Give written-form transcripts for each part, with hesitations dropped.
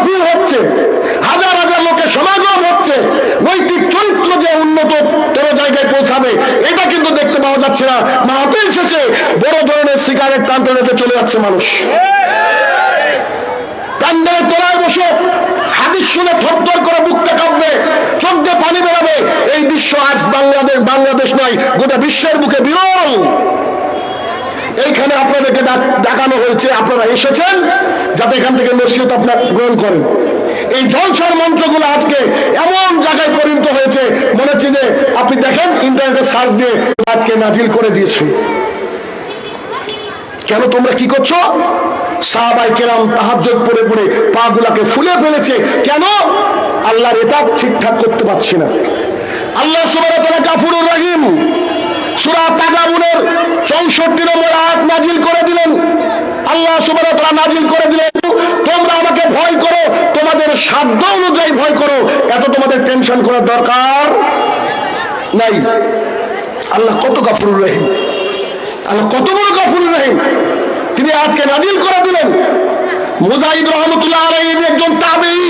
মাহফিল হচ্ছে, হাজার হাজার লোকের সমাগম হচ্ছে, নৈতিক চরিত্র যে উন্নত তোর জায়গায় পৌঁছাবে এটা কিন্তু দেখতে পাওয়া যাচ্ছে না। মাহফিল শেষে বড় ধরনের সিগারেট টানতে টানতে চলে যাচ্ছে মানুষ। প্যান্ডেলের তলায় বসে হাদিস শুনে থরথর করে বুকটা কাঁপবে, চোখ দিয়ে পানি বেরোবে। এই দৃশ্য আজ বাংলাদেশ নয়, গোটা বিশ্বের বুকে বিরল। এইখানে আপনাদেরকে ডাকানো হয়েছে, আপনারা এসেছেন যাতে এখান থেকে নসিহত আপনারা গ্রহণ করেন। এই জলসার মঞ্চগুলো আজকে এমন জায়গায় পরিণত হয়েছে, মনে হচ্ছে যে আপনি দেখেন ইন্টারনেটে সার্চ দিয়ে আজকে নাজিল করে দিয়েছে। কেন তোমরা কি করছো? সাহাবায়ে কেরাম তাহাজ্জুদ পড়ে পড়ে পা গুলাকে ফুলে ফেলেছে। কেন? আল্লাহর ইতাআত ঠিকঠাক করতে পারছি না। আল্লাহ সুবহানাহু ওয়া তাআলা গাফুরুর রহিম সূরা তাগাবুনের 64 নম্বর আয়াত নাজিল করে দিলেন। আল্লাহ সুবহানাহু ওয়া তাআলা নাজিল করে দিলেন, তোমরা আমাকে ভয় করো, তোমাদের সাধ্য অনুযায়ী ভয় করো, এত তোমাদের টেনশন করার দরকার নাই। আল্লাহ কত গাফুরুর রহিম, আল্লাহ কত বড় গাফুরুর রহিম, তিনি আয়াতকে নাজিল করে দিলেন। মুজাহিদ রাহমাতুল্লাহ আলাইহি একজন তাবেঈ,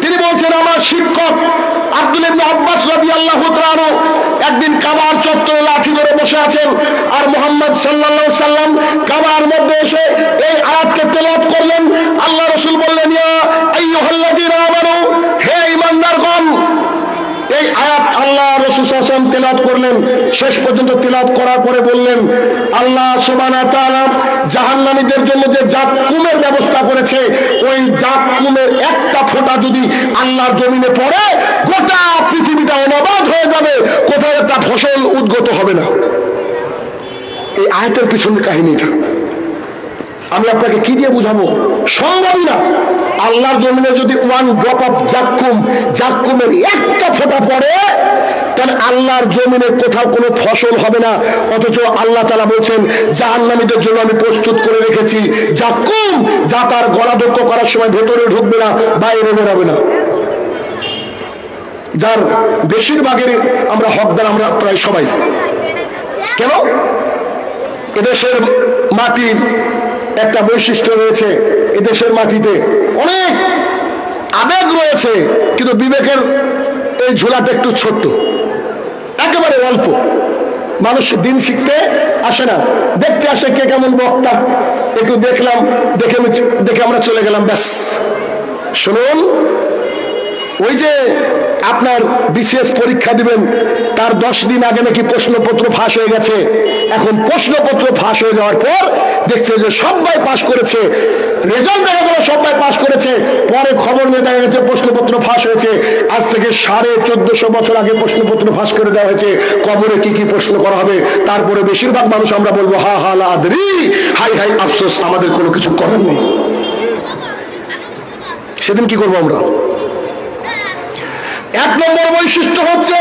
তিনি বলছেন আমার শিক্ষক আব্দুল্লাহ ইবনে আব্বাস রাদিয়াল্লাহু তাআলা একদিন কাবার চত্বরে লাঠি ধরে বসে আছেন, আর মুহাম্মদ সাল্লাল্লাহু আলাইহি সাল্লাম কাবার মধ্যে এসে এই আয়াতকে তেলাওয়াত করলেন। আল্লাহ রাসূল বললেন, ইয়া আইয়ুহাল্লাযীনা আমানু, হে ঈমানদারগণ। এই আয়াত আল্লাহ রাসূল সাল্লাল্লাহু আলাইহি ওয়াসাল্লাম তেলাওয়াত করলেন। শেষ পর্যন্ত তেলাওয়াত করার পরে বললেন, আল্লাহ সুবহানাহু ওয়া তাআলা জাহান্নামীদের জন্য যে জাক্কুমের ব্যবস্থা করেছে, ওই জাক্কুমের একটা ফোঁটা যদি আল্লাহর জমিনে পড়ে গোটা পৃথিবীটা অনাবাদ হয়ে যাবে, কোথাও একটা ফসল উদ্গত হবে না। এই আয়াতের পিছনের কাহিনীটা আমি আপনাকে কি দিয়ে বুঝাবো? সম্ভবই না। আল্লাহর জমিনে যদি ওয়ান ড্রপ অফ জাক্কুমের একটা ফোঁটা পড়ে, তাহলে আল্লাহর জমিনে কোথাও কোনো ফসল হবে না। অথচ আল্লাহ তাআলা বলছেন জাহান্নামীদের জন্য আমি প্রস্তুত করে রেখেছি জাক্কুম, যা তার গলাধক্ষ করার সময় ভেতরে ঢুকবে না, বাইরে বেরোবে না, যার বেশিরভাগের আমরা হকদার, আমরা প্রায় সবাই। কেন? এদেশের মাটির একটা বৈশিষ্ট্য রয়েছে, এদেশের মাটিতে অনেক আবেগ রয়েছে, কিন্তু বিবেকের এই ঝোলাটা একটু ছোট্ট, একেবারে অল্প। মানুষ দিন শিখতে আসে না, দেখতে আসে কে কেমন বক্তা, একটু দেখলাম, দেখে আমরা চলে গেলাম, ব্যাস। শুনুন, ওই যে আপনার বিসিএস পরীক্ষা দিবেন, তার 10 দিন আগে নাকি প্রশ্নপত্র ফাঁস হয়ে গেছে। এখন প্রশ্নপত্র ফাঁস হয়ে যাওয়ার পর দেখছে যে সবাই পাস করেছে, রেজাল্ট দেখা গেল সবাই পাস করেছে, পরে খবর নিয়ে দেখা গেছে প্রশ্নপত্র ফাঁস হয়েছে। আজ থেকে 1450 বছর আগে প্রশ্নপত্র ফাঁস করে দেওয়া হয়েছে, কবরে কি কি প্রশ্ন করা হবে। তারপরে বেশিরভাগ মানুষ আমরা বলবো হা হা লা আদরি, হাই হাই আফসোস, আমাদের কোনো কিছু করার নেই। সেদিন কি করবো আমরা? 1 নম্বর বৈশিষ্ট্য হচ্ছে,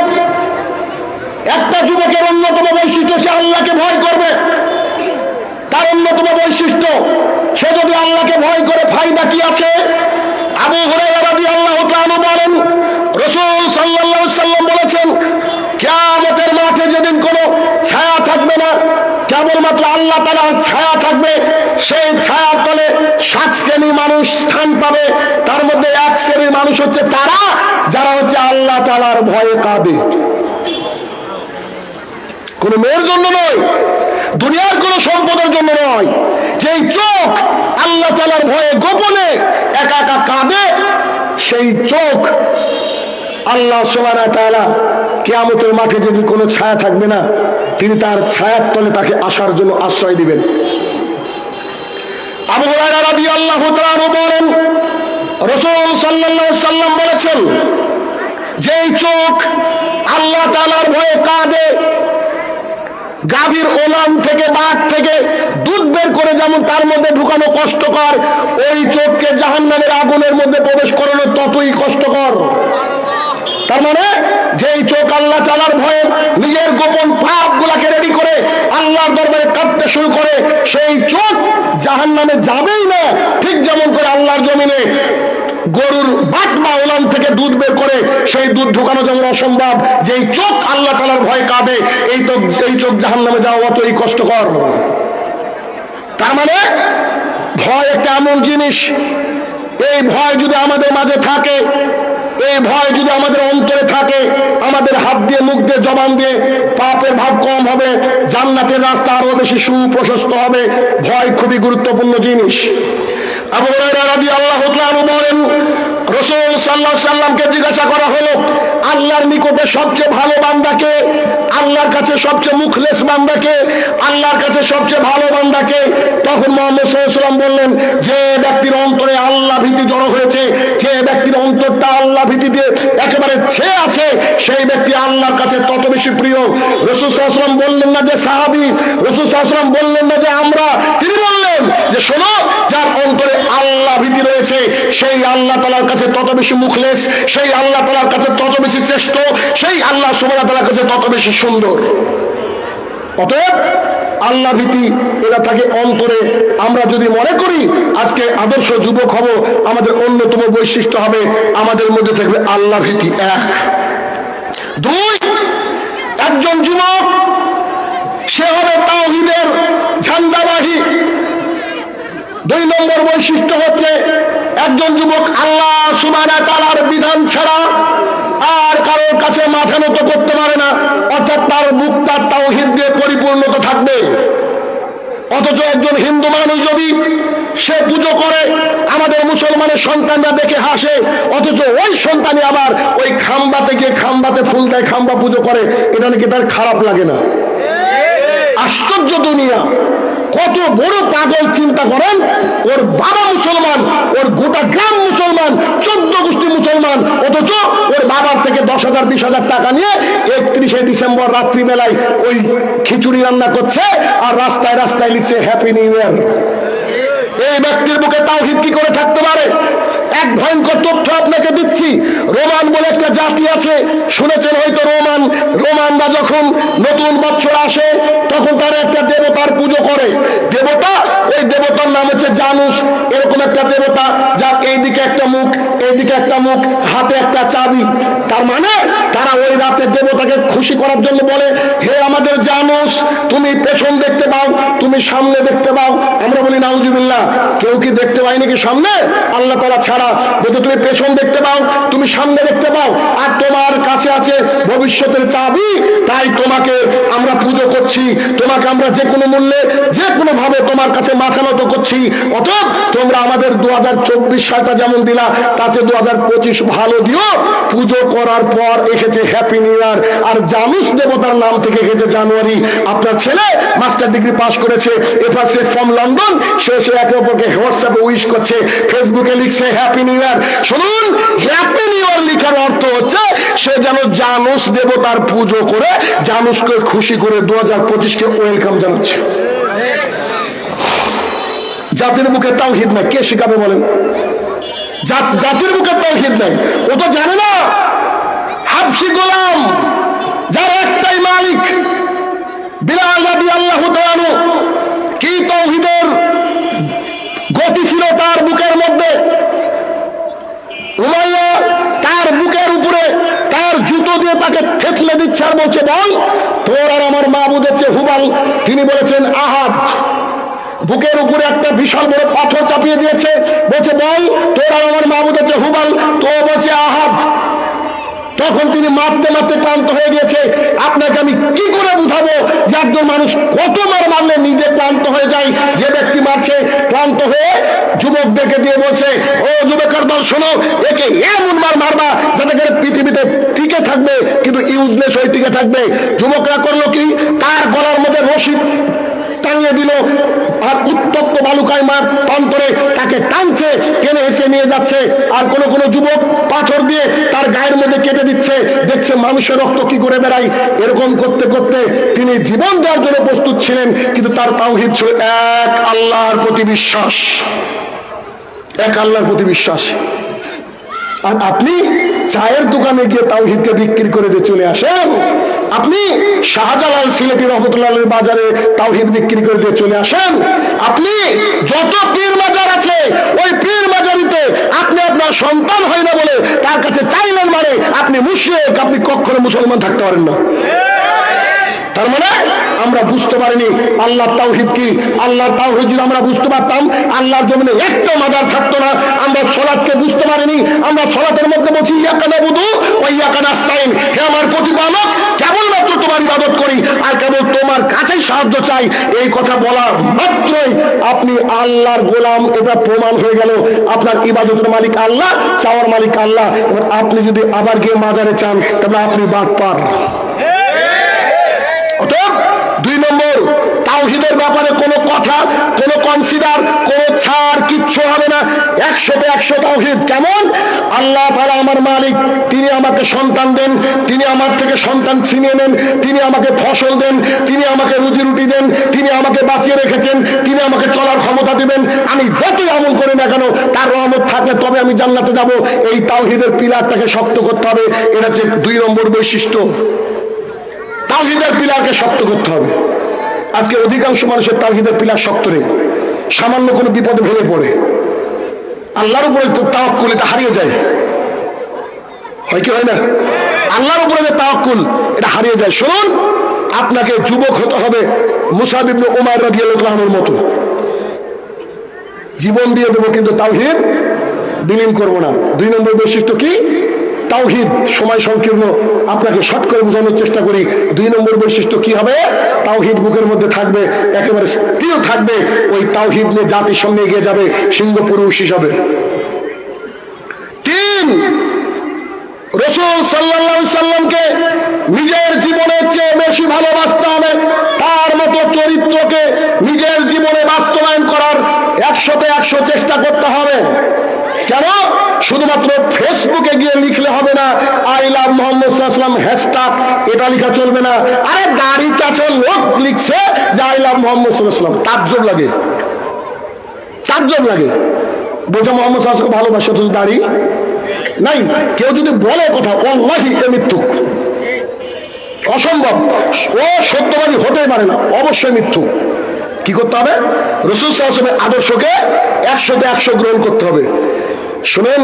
একটা যুবকের অন্যতম বৈশিষ্ট্য সে আল্লাহকে ভয় করবে। তার অন্যতম বৈশিষ্ট্য, সে যদি আল্লাহকে ভয় করে ফায়দা কি আছে? আবু হুরায়রা রাদিয়াল্লাহু তাআলা বলেন, রাসূল সাল্লাল্লাহু আলাইহি সাল্লাম বলেছেন, কিয়ামতের মাঠে যেদিন কোনো ছায়া থাকবে না, কেবলমাত্র আল্লাহ তাআলার ছায়া থাকবে, সেই ছায়ার তলে 7 শ্রেণীর মানুষ স্থান পাবে। তার মধ্যে 1 শ্রেণীর মানুষ হচ্ছে তারা যারা হচ্ছে আল্লাহ তাআলার ভয়ে কাঁদে। কোন মেয়ের জন্য নয়, দুনিয়ার কোন সম্পদের জন্য নয়, যেই চোখ আল্লাহ তাআলার ভয়ে গোপনে একা একা কাঁদে, সেই চোখ আল্লাহ সুবহানাহু ওয়া তাআলা কিয়ামতের মাঠে যেদিন কোনো ছায়া থাকবে না, তিনি তার ছায়ার তলে তাকে আসার জন্য আশ্রয় দিবেন। আবু হুরায়রা রাদিয়াল্লাহু তাআলা বলেন, রাসূল সাল্লাল্লাহু আলাইহি সাল্লাম বলেছেন, যেই চোখ আল্লাহ তাআলার ভয়ে কাঁদে, গাভীর ওলান থেকে, বাঘ থেকে দুধ বের করে যেমন তার মধ্যে ঢুকানো কষ্টকর, ওই চোখকে জাহান্নামের আগুনের মধ্যে প্রবেশ করানো ততই কষ্টকর। তার মানে যেই চোখ আল্লাহ তাআলার ভয়ে নিজের গোপন পাপ গুলাকে রেডি করে আল্লাহর দরবারে কাঁদতে শুরু করে, সেই চোখ জাহান্নামে যাবেই না। ঠিক যেমন করে আল্লাহর জমিনে গরুর বাট বা ওলান থেকে দুধ বের করে সেই দুধ ঢুকানো যেমন অসম্ভব, যেই চোখ আল্লাহ তাআলার ভয়ে কাঁদে, এই চোখ জাহান্নামে যাওয়া অতই কষ্টকর। তার মানে ভয় একটা এমন জিনিস, এই ভয় যদি আমাদের মাঝে থাকে, এই ভয় যদি আমাদের অন্তরে থাকে, আমাদের হাত দিয়ে, মুখ দিয়ে, জবান দিয়ে পাপের ভাব কম হবে, জান্নাতের রাস্তা আরো বেশি সুপ্রশস্ত হবে। ভয় খুবই গুরুত্বপূর্ণ জিনিস। আবু হুরায়রা রাদিয়াল্লাহু তাআলা আনহু বলেন, রাসূল সাল্লাল্লাহু আলাইহি সাল্লামকে জিজ্ঞাসা করা হলো, আল্লাহর নিকটে সবচেয়ে ভালো বান্দাকে, আল্লাহর কাছে সবচেয়ে মুখলেস বান্দাকে, আল্লাহর কাছে সবচেয়ে ভালো বান্দাকে? তখন মুহাম্মদ সাল্লাল্লাহু আলাইহি সাল্লাম বললেন, যে ব্যক্তির অন্তরে আল্লাহ ভীতি জড়ো হয়েছে, যে ব্যক্তির অন্তরটা আল্লাহ ভীতি দিয়ে একেবারে ছেয়ে আছে, সেই ব্যক্তি আল্লাহর কাছে তত বেশি প্রিয়। রাসূল সাল্লাল্লাহু আলাইহি সাল্লাম বললেন না যে সাহাবী, রাসূল সাল্লাল্লাহু আলাইহি সাল্লাম বললেন না যে আমরা, তিনি বললেন যে শোনো, যার অন্তরে আল্লাহ ভীতি রয়েছে সেই আল্লাহ তাআলার কাছে তত বেশি মুখলেস, সেই আল্লাহ তাআলার কাছে তত বেশি শ্রেষ্ঠ, সেই আল্লাহ সুবহানাহু ওয়া তাআলার কাছে তত বেশি সুন্দর। অতএব আল্লাহ ভীতি এটা থাকে অন্তরে। আমরা যদি মনে করি আজকে আদর্শ যুবক হব, আমাদের অন্যতম বৈশিষ্ট্য হবে আমাদের মধ্যে থাকবে আল্লাহ ভীতি। এক। দুই, একজন যুবক সে হবে তাওহীদের ঝান্ডাবাহী। দুই নম্বর বৈশিষ্ট্য হচ্ছে একজন যুবক আল্লাহ সুবহানাহু ওয়া তাআলার বিধান ছাড়া আর কারোর কাছে মাথা নত করতে পারে না, অর্থাৎ তার মুখ তার তাওহীদ দিয়ে পরিপূর্ণতা থাকবে। অথচ একজন হিন্দু মানুষ যদি সে পুজো করে, আমাদের মুসলমানের সন্তানরা দেখে হাসে, অথচ ওই সন্তানই আবার ওই খাম্বাতে গিয়ে খাম্বাতে ফুল দেয়, খাম্বা পুজো করে, এটা নাকি তার খারাপ লাগে না। আশ্চর্য দুনিয়া! কত বড় পাগল! চিন্তা করেন, ওর বাবা মুসলমান, ওর গোটা গ্রাম মুসলমান, 14 গোষ্ঠী মুসলমান, অথচ ওর বাবার থেকে 10,000 20,000 টাকা নিয়ে 31শে ডিসেম্বর রাত্রিবেলায় ওই খিচুড়ি রান্না করছে আর রাস্তায় রাস্তায় লিখছে হ্যাপি নিউ ইয়ার। এই ব্যক্তির বুকে তাওহীদ কি করে থাকতে পারে? এক ভয়ঙ্কর তথ্য আপনাকে দিচ্ছি। রোমান বলে একটা জাতি আছে, শুনেছেন হয়তো। রোমানরা যখন নতুন বছর আসে তখন তারা একটা দেবতার পুজো করে। দেবতা, ওই দেবতার নাম হচ্ছে জানুস। এরকম একটা দেবতা যার এইদিকে একটা মুখ, এইদিকে একটা মুখ, হাতে একটা চাবি। তার মানে তারা ওই রাতে দেবতাকে খুশি করার জন্য বলে, হে আমাদের জানুস, তুমি পেছন দেখতে পাও, তুমি সামনে দেখতে পাও। আমরা বলি নাউজুবিল্লাহ, কেউ কি দেখতে পাই নাকি সামনে? আল্লাহ তাআলা ছাড়া। বলতে তুমি পেছন দেখতে পাও, তুমি সামনে দেখতে পাও, আর তোমার কাছে আছে ভবিষ্যতের চাবি, তাই তোমাকে আমরা পুজো করছি, তোমাকে আমরা যে কোনো মূল্যে যে কোনো ভাবে তোমার কাছে মাথা নত করছি। অতএব তোমরা আমাদের 2024 সালটা যেমন দিলা, তাতে 2025 ভালো দিও। পুজো করার পর এসেছে হ্যাপি নিউ ইয়ার, আর জানুস দেবতার নাম থেকে এসেছে জানুয়ারি। আপনার ছেলে মাস্টার ডিগ্রি পাস করেছে, এফার্সি ফ্রম লন্ডন, সে একে অপরকে হোয়াটসঅ্যাপে উইশ করছে, ফেসবুকে লিখছে হ্যাপি নিউ ইয়ার। শুনুন, হ্যাপি নিউ ইয়ার লেখার অর্থ হচ্ছে সে যেন জানুস দেবতার পুজো করে জানুসকে খুশি করে 2025কে ওয়েলকাম জানাচ্ছে। জাতির বুকে তাওহীদ নাই, কে শিখাবে বলেন? জাতির বুকে তাওহীদ নাই, ও তো জানে না। হাবশী গোলাম যার একটাই মালিক, বিলাল রাদিয়াল্লাহু তাআলা আনহু, কি তাওহীদের গতি ছিল তার বুকের মধ্যে। উমাইয়া তার বুকের উপরে তার জুতো দিয়ে তাকে থেতলে দিচ্ছে আর বলছে, বল তোর আর আমার মাবুদ হচ্ছে হুবাল। তিনি বলেছেন আহাদ। বুকের উপরে একটা বিশাল বড় পাথর চাপিয়ে দিয়েছে, বলছে বল তোর আর আমার মাবুদ হচ্ছে হুবাল, তো বলছে আহাদ। তখন তিনি মারতে মারতে ক্লান্ত হয়ে গিয়েছে। আপনাকে আমি কি করে বুঝাবো যে একজন মানুষ কত মারলে নিজে ক্লান্ত হয়ে যায়? যে ব্যক্তি মারছে ক্লান্ত হয়ে যুবকদেরকে দিয়ে বলছে, ও যুবকের দল শোনো, একে এমন মারবা যাতে করে পৃথিবীতে টিকে থাকবে, কিন্তু ইউজলেস হয়ে টিকে থাকবে। যুবকরা করলো কি, তার গলার মধ্যে রশি টাঙিয়ে দিল, আর উত্তপ্ত বালুকায় মার প্রান্তরে তাকে টানছে, টেনে এসে নিয়ে যাচ্ছে। আর কোন কোন যুবক পাথর দিয়ে তার গায়ের মধ্যে কেটে দিচ্ছে, দেখছে মানুষের রক্ত কি করে বেড়ায়। এরকম করতে করতে তিনি জীবন দেওয়ার জন্য প্রস্তুত ছিলেন, কিন্তু তার তাওহীদ ছিল এক আল্লাহর প্রতি বিশ্বাস, এক আল্লাহর প্রতি বিশ্বাস। আর আপনি চায়ের দোকানে গিয়ে তাওহীদকে বিক্রি করে দিয়ে চলে আসেন। আপনি শাহজালাল সিলেটি রহমতুল্লাহ বাজারে তাওহীদ বিক্রি করে দিয়ে চলে আসেন। আপনি যত পীর মাজার আছে, ওই পীর মাজারিতে আপনি আপনার সন্তান হয় না বলে তার কাছে চাইলেন, মানে আপনি মুশরিক, আপনি কখনো মুসলমান থাকতে পারেন না। তার মানে আমরা বুঝতে পারিনি আল্লাহর তাওহীদ কি। আল্লাহর তাওহীদ যদি আমরা বুঝতে পারতাম, আল্লাহর জমিনে একটা মাজার থাকতো না। আমরা সালাতকে বুঝতে পারিনি, আমরা সালাতের মধ্যে বলছি ইয়াকা নাবুদু ওয়া ইয়াকা নাস্তাইন, হে আমার প্রতিপালক কেবলমাত্র তোমার ইবাদত করি আর কেবল তোমার কাছেই সাহায্য চাই। এই কথা বলা মাত্রই আপনি আল্লাহর গোলাম, এটা প্রমাণ হয়ে গেল। আপনার ইবাদতের মালিক আল্লাহ, চাওয়ার মালিক আল্লাহ। এবার আপনি যদি আবার গিয়ে মাজারে চান তাহলে আপনি বাটপার। অতএব 2 নম্বর, তাওহীদের ব্যাপারে কোনো কথা, কোনো কনসিডার, কোনো ছাড় কিচ্ছু হবে না। 100তে 100 তাওহীদ। কেমন? আল্লাহ তাআলা আমার মালিক, তিনি আমাকে সন্তান দেন, তিনি আমার থেকে সন্তান ছিনিয়ে নেন, তিনি আমাকে ফসল দেন, তিনি আমাকে রুজি রুটি দেন, তিনি আমাকে বাঁচিয়ে রেখেছেন, তিনি আমাকে চলার ক্ষমতা দিবেন। আমি যতই আমল করি না কেন তার রহমত থাকলে তবে আমি জান্নাতে যাব। এই তাওহীদের পিলারটাকে শক্ত করতে হবে। এটা হচ্ছে 2 নম্বর বৈশিষ্ট্য। তাওহীদের পিলারকে শক্ত করতে হবে। আজকে অধিকাংশ মানুষের তাওহীদের পিলার শক্ত নেই, সামান্য কোনো বিপদে ভেঙে পড়ে, আল্লাহর উপরে তাওয়াক্কুল এটা হারিয়ে যায়। হয় কি হয় না? আল্লাহর উপরে যে তাওয়াক্কুল এটা হারিয়ে যায়। শুনুন, আপনাকে যুবক হতে হবে মুসাব ইবনে উমাইর রাদিয়াল্লাহু আনহুর মতো। জীবন দিয়ে দেবো কিন্তু তাওহীদ বিলীন করব না। 2 নম্বর বৈশিষ্ট্য কি? তাওহীদ। সময় সংকীর্ণ, আপনাকে শর্ট করে বোঝানোর চেষ্টা করি। 2 নম্বর বৈশিষ্ট্য কি হবে? তাওহীদ বুকের মধ্যে থাকবে, একেবারে স্থির থাকবে। ওই তাওহীদ নিয়ে জাতির সামনে এগিয়ে যাবে সিংহ পুরুষ হিসাবে। 3, রাসূল সাল্লাল্লাহু আলাইহি সাল্লামকে নিজের জীবনের চেয়ে বেশি ভালোবাসতে হবে। তার মতো চরিত্রকে নিজের জীবনে বাস্তবায়ন করার 100তে 100 চেষ্টা করতে হবে। কেন? শুধুমাত্র ফেসবুকে গিয়ে লিখলে হবে না আই লাভ মুহাম্মদ সাল্লাল্লাহু আলাইহি ওয়াসাল্লাম হ্যাশট্যাগ, এটা লেখা চলবে না। আরে দাড়ি চাচা লোক লিখছে যে আই লাভ মুহাম্মদ সাল্লাল্লাহু আলাইহি ওয়াসাল্লাম, তাজ্জব লাগে, তাজ্জব লাগে। বলছে মুহাম্মদ সাল্লাল্লাহু আলাইহি ওয়াসাল্লাম ভালোবাসা, তো দাড়ি নাই। কেউ যদি বলে কথা, ওয়াল্লাহি এ মিথ্যুক, অসম্ভব, ও সত্যবাদী হতেই পারে না, অবশ্যই মিথ্যুক। কি করতে হবে? রাসূল সাল্লাল্লাহু আলাইহি ওয়াসাল্লামের আদর্শকে 100তে 100 গ্রহণ করতে হবে। শুনেন,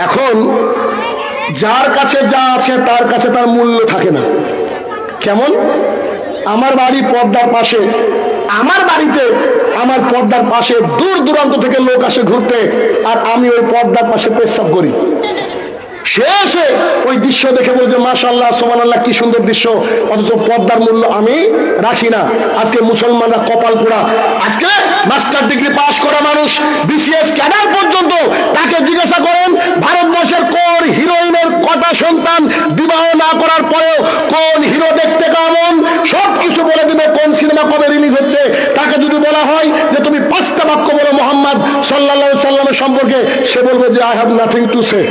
এখন যার কাছে যা আছে তার কাছে তার মূল্য থাকে না। কেমন? আমার বাড়ি পদ্মার পাশে, আমার বাড়িতে আমার পদ্মার পাশে দূর দূরান্ত থেকে লোক আসে ঘুরতে, আর আমি ওই পদ্মার পাশে পেশাব করি। শেষে ওই দৃশ্য দেখে বলছে মাশাআল্লাহ সুবহানাল্লাহ, কি সুন্দর দৃশ্য, অথচ পদ্মার মূল্য আমি রাখি না। আজকে মুসলমানরা কপাল পোড়া। আজকে মাস্টার ডিগ্রি পাস করা মানুষ, বিসিএস ক্যাডার পর্যন্ত, তাকে জিজ্ঞাসা করেন ভারতবর্ষের কোন হিরোইনের কটা সন্তান, বিবাহ না করার পরেও কোন হিরো দেখতে কেমন, সব কিছু বলে দিবে। কোন সিনেমা কবে রিলিজ হচ্ছে, তাকে যদি বলা হয় যে তুমি 5টা বাক্য বলো মুহাম্মদ সাল্লাল্লাহু আলাইহি সাল্লামের সম্পর্কে, সে বলবে যে I have nothing to say.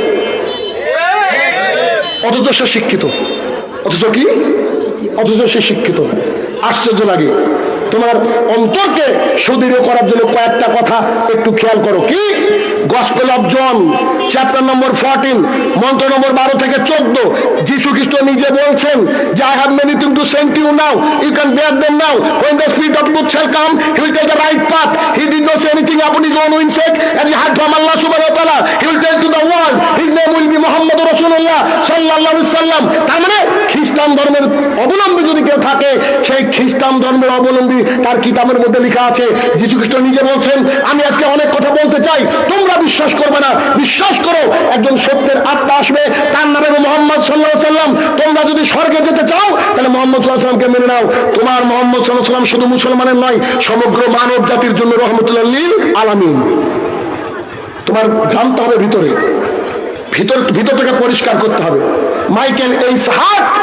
অথচ সে শিক্ষিত, অথচ কি, অথচ সে শিক্ষিত। আশ্চর্য লাগে। তোমার অন্তরকে সুদৃঢ় করার জন্য কয়েকটা কথা একটু খেয়াল করো। কি? Gospel of John chapter number 14 মন্ত্র নম্বর 12 থেকে 14 যীশু খ্রিস্ট নিজে বলছেন যে I have many things to send to you now, you can bear them now, when the spirit of truth shall come he will take the right path. He did not say anything upon his own sake, and he had from Allah subhanahu wa ta'ala. He will tell to the world his name will be Muhammad Rasulullah sallallahu alaihi wasallam. তার মানে খ্রিস্টান ধর্মের অবলম্বী যদি কেউ থাকে, সেই খ্রিস্টান ধর্মের অবলম্বী তার কিতাবের মধ্যে লেখা আছে। যীশু খ্রিস্ট নিজে বলছেন আমি আজকে অনেক কথা বলতে চাই, তোমরা বিশ্বাস করবে না, বিশ্বাস করো একজন সত্যের আত্মা আসবে, তার নামে মুহাম্মদ সাল্লাল্লাহু আলাইহি ওয়াসাল্লাম। তোমরা যদি স্বর্গে যেতে চাও তাহলে মুহাম্মদ সাল্লাল্লাহু আলাইহি ওয়াসাল্লামকে মেনে নাও। তোমার মুহাম্মদ সাল্লাল্লাহু আলাইহি ওয়াসাল্লাম শুধু মুসলমানের নয়, সমগ্র মানব জাতির জন্য রহমতুল্লাহ লিল আলামিন। তোমার জানতে হবে ভিতরে, ভিতর থেকে পরিষ্কার করতে হবে। মাইকেল এইচ হার্ট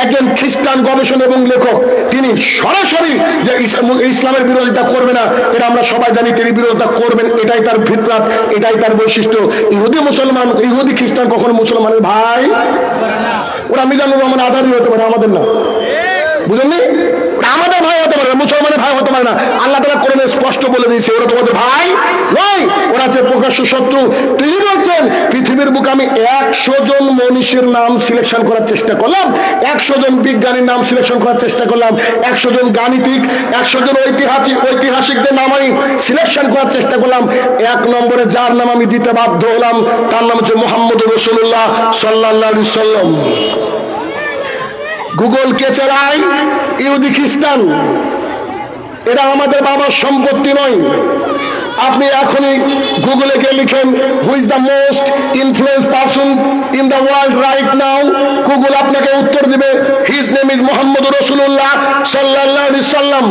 একজন খ্রিস্টান গবেষক এবং লেখক, তিনি সরাসরি যে ইসলামের বিরোধিতা করবে না এটা আমরা সবাই জানি, তিনি বিরোধিতা করবেন, এটাই তার ফিতরাত, এটাই তার বৈশিষ্ট্য। ইহুদি মুসলমান, ইহুদি খ্রিস্টান কখনো মুসলমানের ভাই, ওরা মিজানুর রহমান আধারই হতে পারে, আমাদের না, বুঝলেন? আমাদের ভাই হতে পারে না, মুসলমানের ভাই হতে পারে না। আল্লাহ তাআলা কোরআনে স্পষ্ট বলে দিয়েছে ওরা তোমাদের ভাই নয়, ওরা হচ্ছে প্রকাশ্য শত্রু। তিনি বলছেন পৃথিবীর বুকে আমি 100 জন মনীষীর নাম সিলেকশন করার চেষ্টা করলাম, 100 জন বিজ্ঞানীর নাম সিলেকশন করার চেষ্টা করলাম, 100 জন গাণিতিক, 100 জন ঐতিহাসিকদের নাম আমি সিলেকশন করার চেষ্টা করলাম। 1 নম্বরে যার নাম আমি দিতে বাধ্য হলাম তার নাম হচ্ছে মুহাম্মদ রাসূলুল্লাহ সাল্লাল্লাহু আলাইহি ওয়াসাল্লাম। গুগল কে চালায়? ইহুদি খ্রিস্টান। এটা আমাদের বাবার সম্পত্তি নয়। আপনি এখনই গুগলে গিয়ে লিখেন who is the most influence person in the world right now, Google আপনাকে উত্তর দিবে হিজ নেম ইজ মুহাম্মদ রাসূলুল্লাহ সাল্লাল্লাহু আলাইহি সাল্লাম।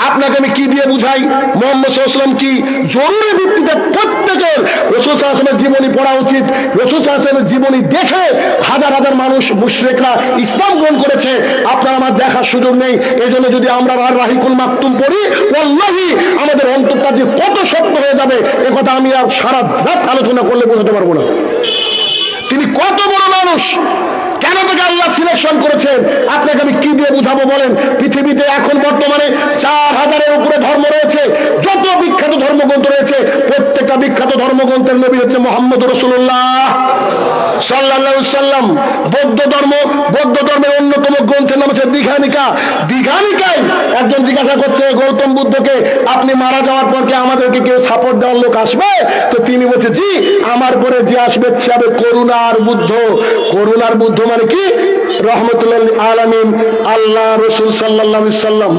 আপনাকে আমি কি দিয়ে বুঝাই মুহাম্মদ সাল্লাল্লাহু আলাইহি ওয়াসাল্লাম কি? জরুরি ভিত্তিতে প্রত্যেকের রাসূল সাল্লাল্লাহু আলাইহি ওয়াসাল্লামের জীবনী পড়া উচিত। রাসূল সাল্লাল্লাহু আলাইহি ওয়াসাল্লামের জীবনী দেখে হাজার হাজার মানুষ মুশরিকরা ইসলাম গ্রহণ করেছে, আপনার আমার দেখার সুযোগ নেই। এই জন্য যদি আমরা আর রাহিকুল মাকতুম পড়ি, ওয়াল্লাহি আমাদের অন্তরটা যে কত শক্ত হয়ে যাবে এ কথা আমি আর সারা রাত আলোচনা করলে বোঝাতে পারবো না। তিনি কত বড় মানুষ, কেন তাকে আল্লাহ সিলেকশন করেছেন, আপনাকে আমি কি দিয়ে বুঝাবো বলেন? পৃথিবীতে এখন বর্তমানে 4000-এর উপরে ধর্ম রয়েছে। যত বিখ্যাত ধর্মগ্রন্থ রয়েছে প্রত্যেকটা বিখ্যাত ধর্মগ্রন্থের নবী হচ্ছে মুহাম্মদ রাসূলুল্লাহ সাল্লাল্লাহু আলাইহি সাল্লাম। বৌদ্ধ ধর্মের অন্যতম গ্রন্থের নাম হচ্ছে দীঘানিকা। দীঘানিকায় একজন জিজ্ঞাসা করছে গৌতম বুদ্ধকে, আপনি মারা যাওয়ার পর কি আমাদেরকে কেউ সাপোর্ট দেওয়ার লোক আসবে? তো তিনি বলছে, জি, আমার পরে যে আসবে সে হবে করুণার বুদ্ধ। করুণার বুদ্ধ মানে কি? রহমতুল্লাহ আলামিন আল্লাহ রাসূল সাল্লাল্লাহু আলাইহি সাল্লাম।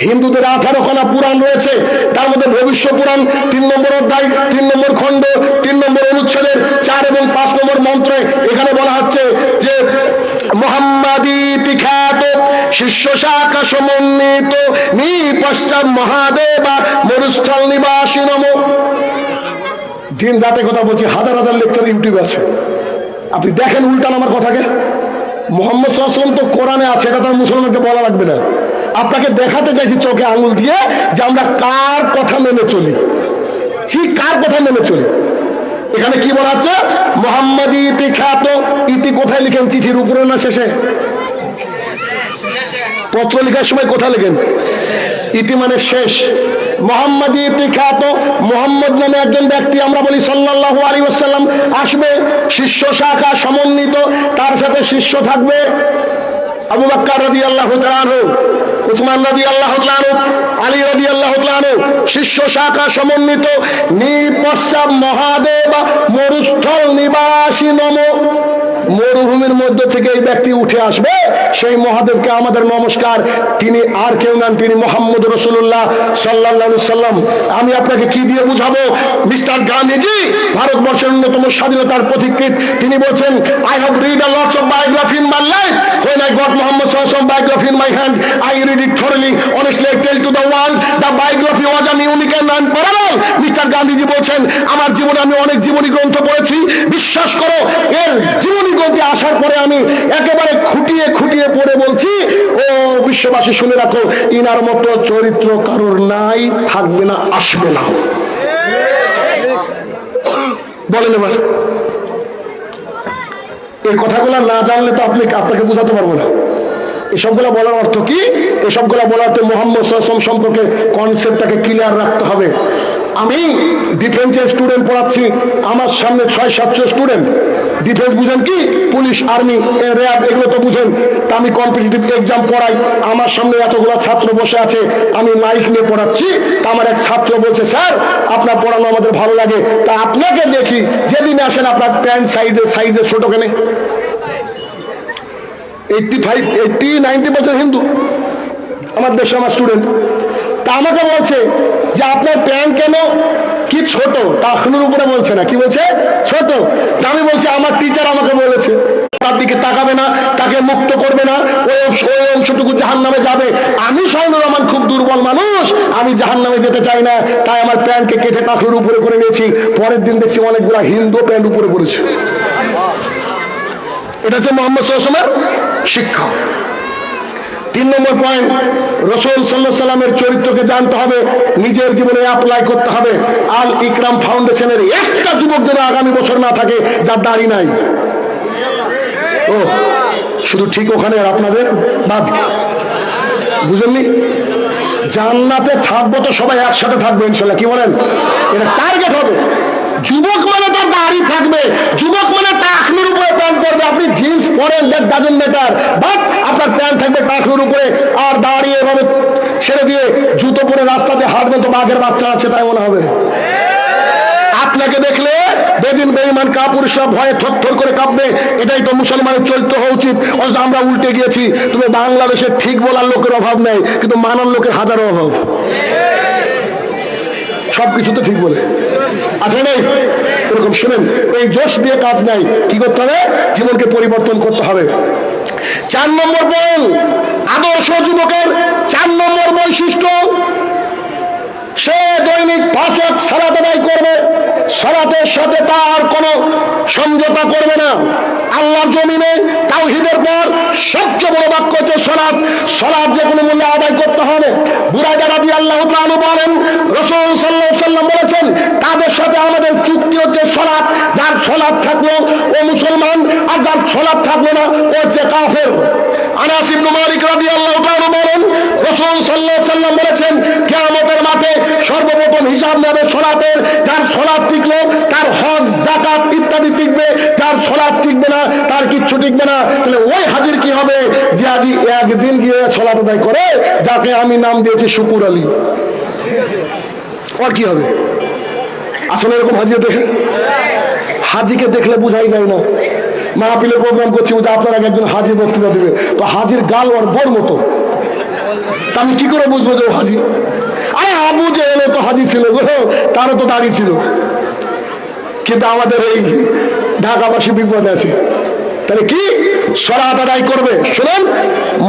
হিন্দুদের 18খানা পুরাণ রয়েছে, তার মধ্যে ভবিষ্য পুরাণ 3 নম্বর অধ্যায় 3 নম্বর খণ্ড 3 নম্বর অনুচ্ছেদের 4 এবং 5 নম্বর মন্ত্রে এখানে বলা হচ্ছে যে মোহাম্মদীতি খ্যাত শিষ্য শাখা সমন্বিত নিপশ্চাৎ মহাদেবা মরুস্থল নিবাসী নমো। দিন রাতে কথা বলছি, হাজার হাজার লেকচার ইউটিউবে আছে, আপনি দেখেন উল্টান আমার কথাকে। মুহাম্মদ সাল্লাল্লাহু আলাইহি ওয়াসাল্লাম তো কোরআনে আছে, এটা তার মুসলমানকে বলা লাগবে না। আপনাকে দেখাতে চাইছি চোখে আঙুল দিয়ে যে আমরা কার কথা মেনে চলি, ঠিক কার কথা মেনে চলি। এখানে কি বলা হচ্ছে? মুহাম্মাদি ইতি খ্যাত। ইতি কোথায় লিখেন? চিঠির উপরে না শেষে? পত্র লেখার সময় কোথায় লিখেন? ইতি মানে শেষ। মুহাম্মাদি ইতি খ্যাত, মুহাম্মদ নামে একজন ব্যক্তি, আমরা বলি সাল্লাল্লাহু আলাইহি ওয়াসাল্লাম, আসবে। শিষ্য শাখা সমন্বিত, তার সাথে শিষ্য থাকবে আবু বকর রাদিয়াল্লাহু তাআলা আনহু, উসমান রাদিয়াল্লাহু তাআলা আনহু, আলী রাদিয়াল্লাহু তাআলা আনহু। শিষ্য শাখা সমন্বিত নিপশ্চাৎ মহাদেব মরুস্থল নিবাসী নমো। মরুভূমির মধ্য থেকে এই ব্যক্তি উঠে আসবে, সেই মহাদেবকে আমাদের নমস্কার। তিনি আর কেউ নন, তিনি মুহাম্মদ রাসূলুল্লাহ সাল্লাল্লাহু আলাইহি সাল্লাম। আমি আপনাকে কি দিয়ে বুঝাবো? মিস্টার গান্ধীজি ভারতবর্ষের অন্যতম স্বাধীনতার পথিকৃৎ, তিনি বলছেন, I have read a lots of biography in my life. When I got Muhammad sallallahu alaihi wasallam biography in my hand, I read it thoroughly. Honestly, I tell to the world, the biography was an unique and unparalleled. Mister Gandhiji বলছেন, আমার জীবনে আমি অনেক জীবনী গ্রন্থ পড়েছি, বিশ্বাস করো এর জীবনী গ্রন্থে আসার পরে আমি একেবারে খুঁটিয়ে খুঁটিয়ে পড়ে বলছি, ও বিশ্ববাসী শুনে রাখো, ইনার মতো চরিত্র কারোর নাই, থাকবে না, আসবে না। বলেন এবার এই কথাগুলো না জানলে তো আপনাকে বোঝাতে পারবো না। এসবগুলো বলার অর্থ কি? এসবগুলো বলাতে মুহাম্মদ সাল্লাল্লাহু আলাইহি ওয়াসাল্লাম সম্পর্কে কনসেপ্টটাকে ক্লিয়ার রাখতে হবে। আমি ডিফেন্সের স্টুডেন্ট পড়াচ্ছি, আমার সামনে 600-700 স্টুডেন্ট। ডিফেন্স বুঝেন কি? পুলিশ, আর্মি, র্যাব, এগুলো তো বুঝেন। তা আমি কম্পিটিটিভ এক্সাম পড়াই, আমার সামনে এতগুলো ছাত্র বসে আছে, আমি মাইক নিয়ে পড়াচ্ছি। তা আমার এক ছাত্র বলছে, স্যার আপনার পড়ানো আমাদের ভালো লাগে, তা আপনাকে দেখি যেদিন আসেন আপনার প্যান্ট সাইজে ছোট কেনে। 80-90% হিন্দু আমার দেশে, আমার স্টুডেন্ট। তা আমাকে বলছে যে আপনার প্যান্ট কেন কি ছোট, টাকনুর উপরে বলছে না, কি বলছে? ছোট। তা আমি বলছি আমার টিচার আমাকে বলেছে তার দিকে তাকাবে না, তাকে মুক্ত করবে না, ওই অংশটুকু জাহান্নামে যাবে। আমি শাহিনুর রহমান খুব দুর্বল মানুষ, আমি জাহান্নামে যেতে চাই না, তাই আমার প্যান্টকে কেটে টাকনুর উপরে করে নিয়েছি। পরের দিন দেখছি অনেকগুলা হিন্দু প্যান্ট উপরে পড়েছে। এটা হচ্ছে মুহাম্মদ সাল্লাল্লাহু আলাইহি ওয়াসাল্লামের শিক্ষা। 3 নম্বর পয়েন্ট, রাসূল সাল্লাল্লাহু আলাইহি ওয়াসাল্লামের চরিত্রকে জানতে হবে, নিজের জীবনে অ্যাপ্লাই করতে হবে। আল ইকরাম ফাউন্ডেশনের একটা যুবক যেন আগামী বছর না থাকে যার দাড়ি নাই। ও শুধু ঠিক ওখানে, আর আপনাদের বাদ, বুঝেননি? জান্নাতে থাকবো তো সবাই একসাথে থাকবো ইনশাআল্লাহ, কি বলেন? এটা টার্গেট হবে। যুবক মানে তার দাড়ি থাকবে, যুবক মানে টাকনুর উপরে প্যান্ট পরবে। আপনি জিন্স পরেন, দ্যাট ডাজন্ট ম্যাটার, বাট আপনার প্যান্ট থাকবে টাকনুর উপরে, আর দাড়ি এভাবে ছেড়ে দিয়ে জুতো পরে রাস্তাতে হাঁটবেন তো বাঘের বাচ্চা আছে তাই মনে হবে। আপনাকে দেখলে বেদিন বেঈমান কাপুরুষরা ভয়ে থরথর করে কাঁপবে। এটাই তো মুসলমানের চরিত্র হওয়া উচিত। অথচ আমরা উল্টে গিয়েছি। তুমি বাংলাদেশে ঠিক বলার লোকের অভাব নেই, কিন্তু মানার লোকের হাজারো অভাব। সবকিছু তো ঠিক বলে আছে নেই এরকম। শুনেন, এই জোশ দিয়ে কাজ নাই। কি করতে হবে? জীবনকে পরিবর্তন করতে হবে। 4 নম্বর বল, আদর্শ যুবকের 4 নম্বর বৈশিষ্ট্য, সে দৈনিক 5 ওয়াক্ত সালাত আদায় করবে। সালাতের সাথে তার কোনো সমঝোতা করবে না। আল্লাহর জমিনে তাওহীদের পর সবচেয়ে বড় বাক্য হচ্ছে সালাত। সালাত যে কোনো মূল্যে আদায় করতে হবে। বুরায়দা রাদিয়াল্লাহু তাআলা বলেন, রাসূল সাল্লাল্লাহু আলাইহি ওয়াসাল্লাম বলেছেন, তাদের সাথে আমাদের চুক্তি হচ্ছে সালাত। যার সালাত থাকলো ও মুসলমান, আর যার সালাত থাকলো না ও হচ্ছে কাফের। আনাস ইবনে মালিক রাদিয়াল্লাহু তাআলা বলেন, রাসূল সাল্লাল্লাহু আলাইহি ওয়াসাল্লাম বলেছেন, কিয়ামতের মাঠে সর্বপ্রথম হিসাব নেবে সালাতের। যার সালাত টিকলো তার হজ, যাকাত ইত্যাদি টিকবে। যার সালাত টিকবে না তার কিচ্ছু টিকবে না। তাহলে ওই হাজির কি হবে? যে আজি একদিন গিয়ে সালাত আদায় করে, যাকে আমি নাম দিয়েছি শুকুর আলী, ওর কি হবে? আসলে এরকম হাজিও দেখে? হাজিকে দেখলে বুঝাই যায় না। মাহফিলের প্রোগ্রাম করছি, বুঝে আপনারা একজন হাজি বক্তৃতা দেবে, তো হাজির গাল ওর বর মতো। তা আমি কি করে বুঝবো যে ও হাজি? আরে আবু যে এলো তো হাজি ছিল গো, তারও তো দাঁড়িয়ে ছিল। কিন্তু আমাদের এই ঢাকাবাসী বিপদে আছে। তাহলে কি সালাত আদায় করবে? শুনুন,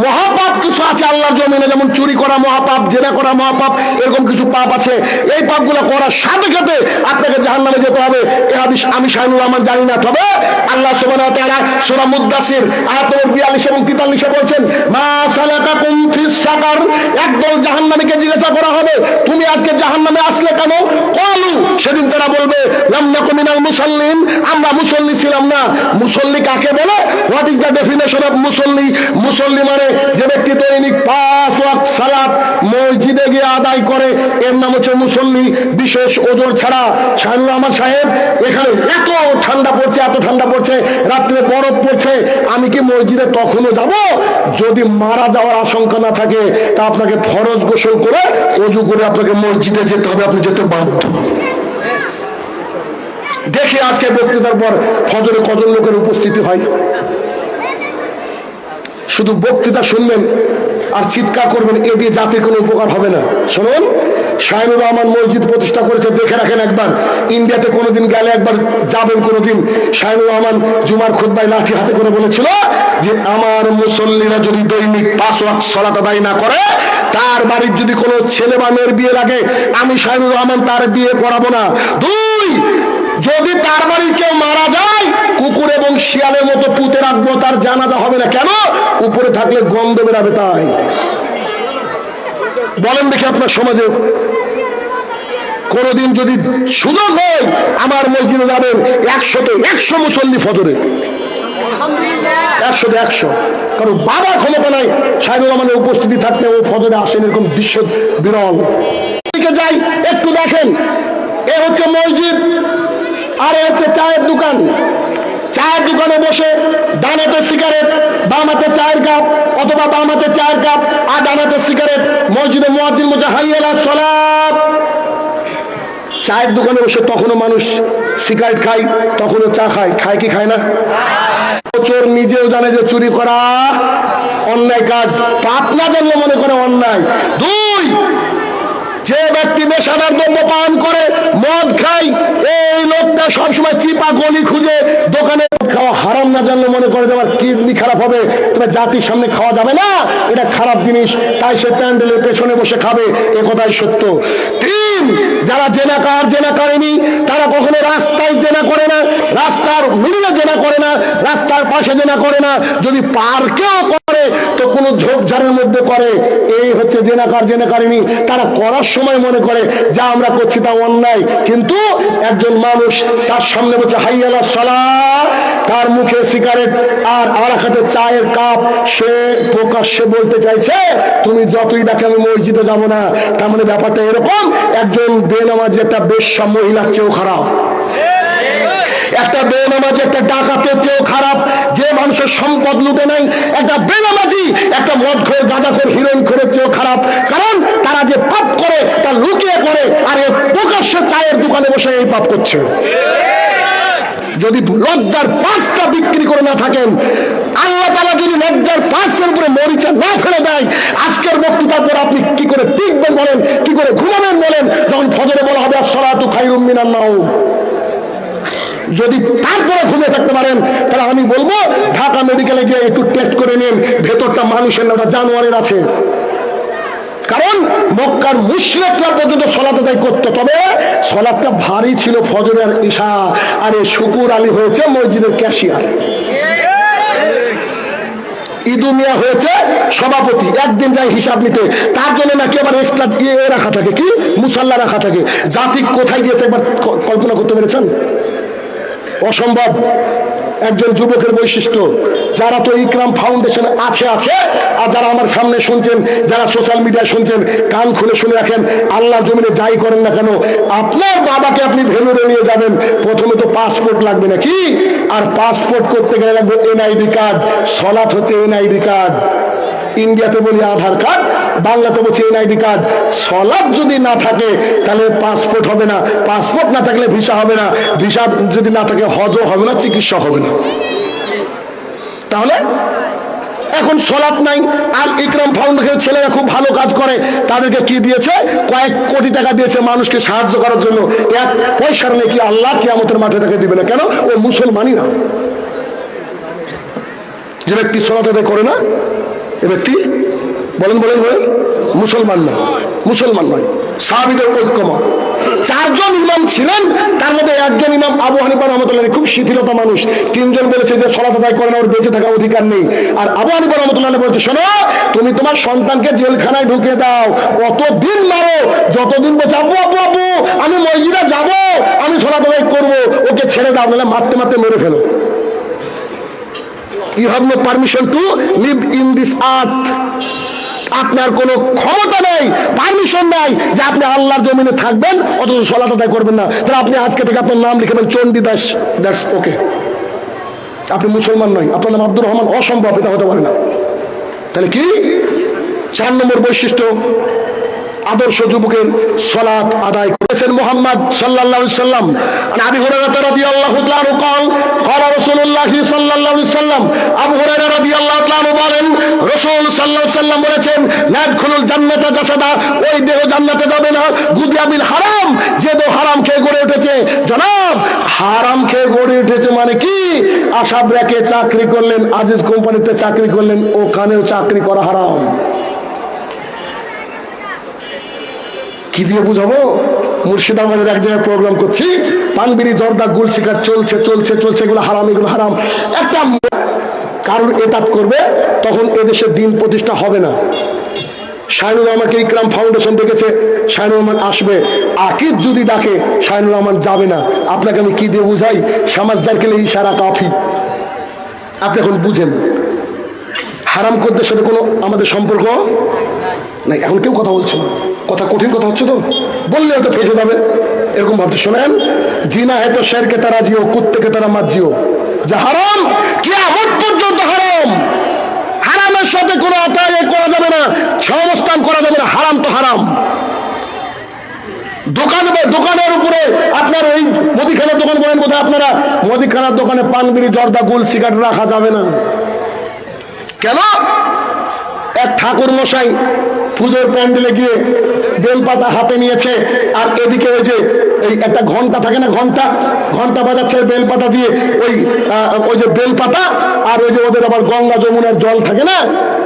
মহাপাপ কিছু আছে আল্লাহর জমিনে, যেমন চুরি করা মহাপাপ, জেনা করা মহাপাপ, এরকম কিছু পাপ আছে। এই পাপগুলো করার সাথে সাথে আপনাকে জাহান্নামে যেতে হবে। এই হাদিস আমি শাহিনুর রহমান জানি না, তবে আল্লাহ সুবহানাহু ওয়া তাআলা সূরা মুদ্দাসির আয়াত নম্বর 42 এবং 43 বলছেন, মা সালাকাকুম ফিস সাকার। একদল জাহান্নামীকে জিজ্ঞাসা করা হবে, তুমি আজকে জাহান্নামে আসলে কেন? ক্বালু, সেদিন তারা বলবে, লাম নাকু মিনাল মুসাল্লিন, আমরা মুসল্লি ছিলাম না। মুসল্লি কাকে বলে? What is the definition of মুসল্লি? মুসল্লি মানে যে ব্যক্তি দৈনিক 5 ওয়াক্ত সালাত মসজিদে গিয়ে আদায় করে, এর নাম হচ্ছে মুসল্লি, বিশেষ ওজর ছাড়া। শাহিনুর রহমান সাহেব, এখানে এত ঠান্ডা পড়ছে, এত ঠান্ডা পড়ছে, রাত্রে বরফ পড়ছে, আমি কি মসজিদে তখনও যাব? যদি মারা যাওয়ার আশঙ্কা না থাকে, তা আপনাকে ফরজ গোসল করে ওযু করে আপনাকে মসজিদে যেতে হবে, আপনি যেতে বাধ্য। দেখি আজকে বক্তৃতার পর ফজরে কজন লোকের উপস্থিতি হয়। শুধু বক্তৃতা শুনবেন আর চিৎকার করবেন, এ দিয়ে জাতির কোনো উপকার হবে না। শুনুন, শাহিনুর রহমান মসজিদ প্রতিষ্ঠা করেছে, দেখে রাখেন একবার। ইন্ডিয়াতে কোনোদিন গেলে একবার যাবেন কোনোদিন। শাহিনুর রহমান জুমার খুতবায় লাঠি হাতে করে বলেছিল যে, আমার মুসল্লিরা যদি দৈনিক 5 ওয়াক্ত সালাত আদায় না করে, তার বাড়ির যদি কোনো ছেলে বা মেয়ের বিয়ে লাগে, আমি শাহিনুর রহমান তার বিয়ে পড়াবো না। 2, যদি তার বাড়ির কেউ মারা যায়, কুকুর এবং শিয়ালের মতো পুঁতে রাখবো, তার জানাজা হবে না। কেন? উপরে থাকলে গন্ধ বেরাবে তাই। বলেন দেখি আপনার সমাজে কোনদিন যদি সুযোগ হয় আমার মসজিদে যাবেন, 100 মুসল্লি ফজরে, 100 কারণ বাবার ক্ষমতা নাই শাহিনুর রহমানের উপস্থিতি থাকতে ও ফজরে আসেন, এরকম দৃশ্য বিরল। যাই একটু দেখেন, এ হচ্ছে মসজিদ, আর এ হচ্ছে চায়ের দোকান। চায়ের দোকানে বসে ডানাতে সিগারেট, বাম হাতে চায়ের কাপ, অথবা বাম হাতে চায়ের কাপ আর ডানাতে সিগারেট। মসজিদে মুয়াজ্জিন বলছে হাইয়া আলাস সালাত। চায়ের দোকানে বসে তখনও মানুষ সিগারেট খায়, তখনও চা খায়। খায় কি খায় না? চোর নিজেও জানে যে চুরি করা অন্যায় কাজ, পাপ না জানলে মনে করে অন্যায়। 2, যে ব্যক্তি নেশাদার দ্রব্য পান করে, মদ খায়, এই লোকটা সবসময় চিপা গলি খুঁজে দোকানে খাওয়া হারাম না জানলে মনে করে যে আমার কিডনি খারাপ হবে, তবে জাতির সামনে খাওয়া যাবে না, এটা খারাপ জিনিস, তাই সে প্যান্ডেলের পেছনে বসে খাবে। এ কথাই সত্য। 3, যারা জেনাকার, জেনাকারিনী, তারা কখনো রাস্তায় জেনা করে না, রাস্তার মিডিলে জেনা করে না, রাস্তার পাশে জেনা করে না, যদি পার্কেও করে তো কোনো ঝোপঝাড়ের মধ্যে করে। এই হচ্ছে জেনাকার, জেনাকারিনী। তারা করার সময় মনে করে যা আমরা করছি তা অন্যায়, কিন্তু একজন মানুষ তার সামনে বলছে হাইয়া আলাস সালাত, তার মুখে সিগারেট আর এক হাতে চায়ের কাপ, সে প্রকাশ্যে বলতে চাইছে তুমি যতই দেখে আমি মসজিদে যাব না। তার মানে ব্যাপারটা এরকম, একজন বেনামাজি একটা বেশ্যা মহিলার চেয়েও খারাপ। একটা বেনামাজি একটা ডাকাতের চেয়েও খারাপ, যে মানুষের সম্পদ লুটে নাই। একটা বেনামাজি একটা মদখোর গাঁজাখোর হিরোইন খোরের চেয়েও খারাপ, কারণ তারা যে পাপ করে তা লুকিয়ে করে, আর এই প্রকাশ্যে চায়ের দোকানে বসে এই পাপ করছে। যদি লজ্জার পাঁচটা বিক্রি করে না থাকেন, আল্লাহ তাআলা যদি লজ্জার পাঁচের উপরে মরিচা না ফেলে দেয়, আজকের বক্তৃতার পর আপনি কি করে টিকবেন বলেন, কি করে ঘুমাবেন বলেন, যখন ফজরে বলা হবে আসসালাতু খায়রুম মিনান নাওম? যদি তারপরে ঘুমিয়ে থাকতে পারেন, তাহলে আমি বলবো ঢাকা মেডিকেলে গিয়ে একটু টেস্ট করে নিন, ভেতরটা মানুষের না ওটা জানোয়ারের আছে। কারণ মক্কার মুশরিকরা পর্যন্ত সালাত আদায় করতো, তবে সালাতটা ভারী ছিল ফজর আর ইশা। আর এই শুকুর আলী হয়েছে মসজিদের ক্যাশিয়ার, ইদু মিয়া হয়েছে সভাপতি, একদিন যায় হিসাব নিতে, তার জন্য নাকি আবার এক্সট্রা রাখা থাকে, কি মুসাল্লা রাখা থাকে। জাতি কোথায় গিয়েছে একবার কল্পনা করতে পেরেছেন? অসম্ভব। একজন যুবকের বৈশিষ্ট্য, যারা তো ইকরাম ফাউন্ডেশন আছে আছে, আর যারা আমার সামনে শুনছেন, যারা সোশ্যাল মিডিয়ায় শুনছেন, কান খুলে শুনে রাখেন, আল্লাহর জমিনে যাই করেন না কেন, আপনার বাবাকে আপনি ভেলুরে নিয়ে যাবেন, প্রথমে তো পাসপোর্ট লাগবে নাকি? আর পাসপোর্ট করতে গেলে লাগবে এনআইডি কার্ড। সলাৎ হচ্ছে এনআইডি কার্ড। ইন্ডিয়াতে বলি আধার কার্ড, বাংলাতে বলছি এনআইডি কার্ড। সলাৎ যদি না থাকে তাহলে পাসপোর্ট হবে না, পাসপোর্ট না থাকলে ভিসা হবে না, ভিসা যদি না থাকে হজও হবে না, চিকিৎসা হবে না। তাহলে এখন সলাৎ নাই। আর ইকরাম ফাউন্ডেশনের ছেলেরা খুব ভালো কাজ করে, তাদেরকে কি দিয়েছে? কয়েক কোটি টাকা দিয়েছে মানুষকে সাহায্য করার জন্য। এক পয়সার নাকি আল্লাহ কিয়ামতের মাঠে তাকে দিবে না। কেন? ও মুসলমানই না। যে ব্যক্তি সলাৎ আদায় করে না, এ ব্যক্তি বলেন বলেন বলেন মুসলমান না, মুসলমান নয়। সাহাবীদের ঐক্যমত। চারজন ইমাম ছিলেন, তার মধ্যে একজন ইমাম আবু হানিফা রাহমাতুল্লাহ খুব শিথিলতা মানুষ, তিনজন বলেছে যে সালাত আদায় করে না, ওর বেঁচে থাকার অধিকার নেই। আর আবু হানিফা রাহমাতুল্লাহ বলেছে, শোনো, তুমি তোমার সন্তানকে জেলখানায় ঢুকিয়ে দাও, কতদিন মারো, যতদিন বলছে আব্বু আব্বু আব্বু আমি মসজিদে যাব, আমি সালাত আদায় করবো, ওকে ছেড়ে দাও, নাহলে মারতে মারতে মেরে ফেলো। You have no permission to live in this earth. আপনার কোনো ক্ষমতা নেই, পারমিশন নাই যে আপনি আল্লাহর জমিনে থাকবেন অথচ সালাত আদায় করবেন না। তাহলে আপনি আজকে থেকে আপনার নাম লিখবেন চণ্ডী দাস, দ্যাটস ওকে। আপনি মুসলমান নয়, আপনার নাম আব্দুর রহমান, অসম্ভব, এটা হতে পারে না। তাহলে কি 4 নম্বর বৈশিষ্ট্য, আদর্শ যুবকের সালাত আদায় করেছেন মুহাম্মদ সাল্লাল্লাহু আলাইহি সাল্লাম। আবু হুরায়রা রাদিয়াল্লাহু তাআলা قال قال رسول الله সাল্লাল্লাহু আলাইহি সাল্লাম, আবু হুরায়রা রাদিয়াল্লাহু তাআলা বলেন, রাসূল সাল্লাল্লাহু আলাইহি সাল্লাম বলেছেন, লা ইয়াদখুলুল জান্নাতা জাসাদা, ওই দেহ জান্নাতে যাবে না, গুদিয়া বিল হারাম, যে দেহ হারাম খেয়ে গড়ে উঠেছে। জনাব, হারাম খেয়ে গড়ে উঠেছে মানে কি? আশাবরাকে চাকরি করলেন, আজিজ কোম্পানিতে চাকরি করলেন, ওখানেও চাকরি করা হারাম। কি দিয়ে বুঝাবো? মুর্শিদাবাদের এক জায়গায় প্রোগ্রাম করছি, পানবিড়ি জর্দা গুল শিকার চলছে চলছে চলছে, এগুলো হারাম, এগুলো হারাম। একটা কারণ এতাত করবে, তখন এদেশের দিন প্রতিষ্ঠা হবে না। শাহিনুর রহমানকে ইকরাম ফাউন্ডেশন ডেকেছে, শাহিনুর রহমান আসবে। আকিদ যদি ডাকে শাহিনুর রহমান যাবে না। আপনাকে আমি কি দিয়ে বুঝাই? সমাজদার কেলে ইশারা কাফি। আপনি এখন বুঝেন হারাম করদের সাথে কোনো আমাদের সম্পর্ক নাই। এখন কেউ কথা বলছে না, কথা কঠিন কথা হচ্ছে তো, বললে ওটা ফেসে যাবে, এরকম ভাবতে। শোনেন, জিনা है तो शेर के तरह जियो, कुत्ते के तरह मत जियो। যা হারাম কিয়ামত পর্যন্ত হারাম। হারামের সাথে কোনো আতায় করা যাবে না, সহবস্থান করা যাবে না, হারাম তো হারাম। দোকানের উপরে আপনার ওই মুদিখানার দোকান বলেন বোধহয় আপনারা, মুদিখানার দোকানে পান বিড়ি জর্দা গুল সিগারেট রাখা যাবে না। কেন? এক ঠাকুর মশাই পুজোর প্যান্ডেলে গিয়ে বেলপাতা হাতে নিয়েছে, আর এদিকে ওই যে এই একটা ঘন্টা থাকে না, ঘন্টা বাজাচ্ছে বেলপাতা দিয়ে, ওই যে বেলপাতা, আর ওই যে ওদের আবার গঙ্গা যমুনার জল থাকে না,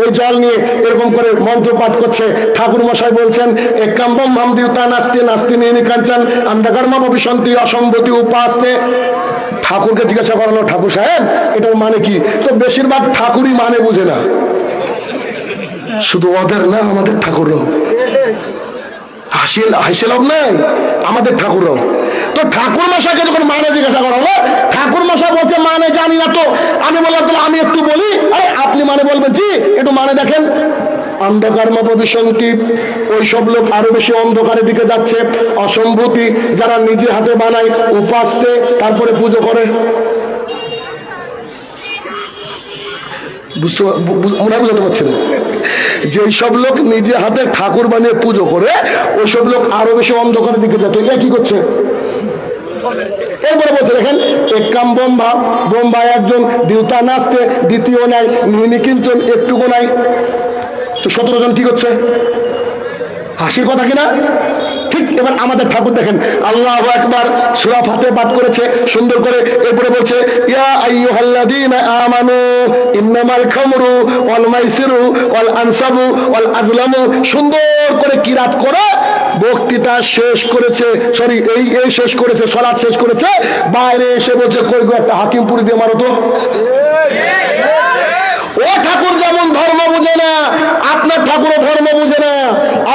ওই জল নিয়ে এরকম করে মন্ত্র পাঠ করছে। ঠাকুর মশাই বলছেন, একাম্বম মামদিউতা নাস্তি নাস্তি নিয়ে কাঞ্চন অন্ধকারমা ভবিষ্যন্তি অসম্ভতি উপাস্তে। ঠাকুরকে জিজ্ঞাসা করালো, ঠাকুর সাহেব এটার মানে কি? তো বেশিরভাগ ঠাকুরই মানে বুঝে না। শুধু ওদের না, আমাদের ঠাকুররাও হাসি লাভ নাই, আমাদের ঠাকুররাও। তো ঠাকুর মশাইকে যখন মানে জিজ্ঞাসা করা হলো, ঠাকুর মশাই বলছে মানে জানি না। তো আমি বললাম, তাহলে আমি একটু বলি। আরে আপনি মানে বলবেন? জি, একটু মানে দেখেন। অন্ধকারমা ভবিষ্যন্তি, ওই সব লোক আরো বেশি অন্ধকারের দিকে যাচ্ছে। অসম্ভূতি, যারা নিজে হাতে বানায়। উপাস্তে, তারপরে পুজো করে। মনে বুঝাতে পারছি না? যেই সব লোক নিজে হাতে ঠাকুর বানিয়ে পুজো করে ওইসব লোক আরো বেশি অন্ধকারের দিকে যায়। তো এটা কি করছে? এরপরে বলছে দেখেন, এক কাম বোম্বা একজন দেউতা নাচতে, দ্বিতীয় নাই নিহিনি কিঞ্চন একটুকু নাই। তো 17 জন কি করছে? হাসির কথা কিনা? ঠিক এবার আমাদের ঠাকুর দেখেন, আল্লাহু আকবার সূরা ফাতিহা পাঠ করেছে সুন্দর করে। এরপরে বলছে ইয়া আইয়ুহাল্লাযীনা আমানু ইন্নামাল খামরু ওয়াল মাইসিরু ওয়াল আনসাবু ওয়াল আজলামু, সুন্দর করে কিরাত করে বক্তৃতা শেষ করেছে, সরি এই শেষ করেছে, সালাত শেষ করেছে। বাইরে এসে বলছে কই গো একটা হাকিমপুরি দিয়ে মারো তো। ও ঠাকুর যেমন ধর্ম বুঝে না, আপনার ঠাকুরও ধর্ম বুঝে না।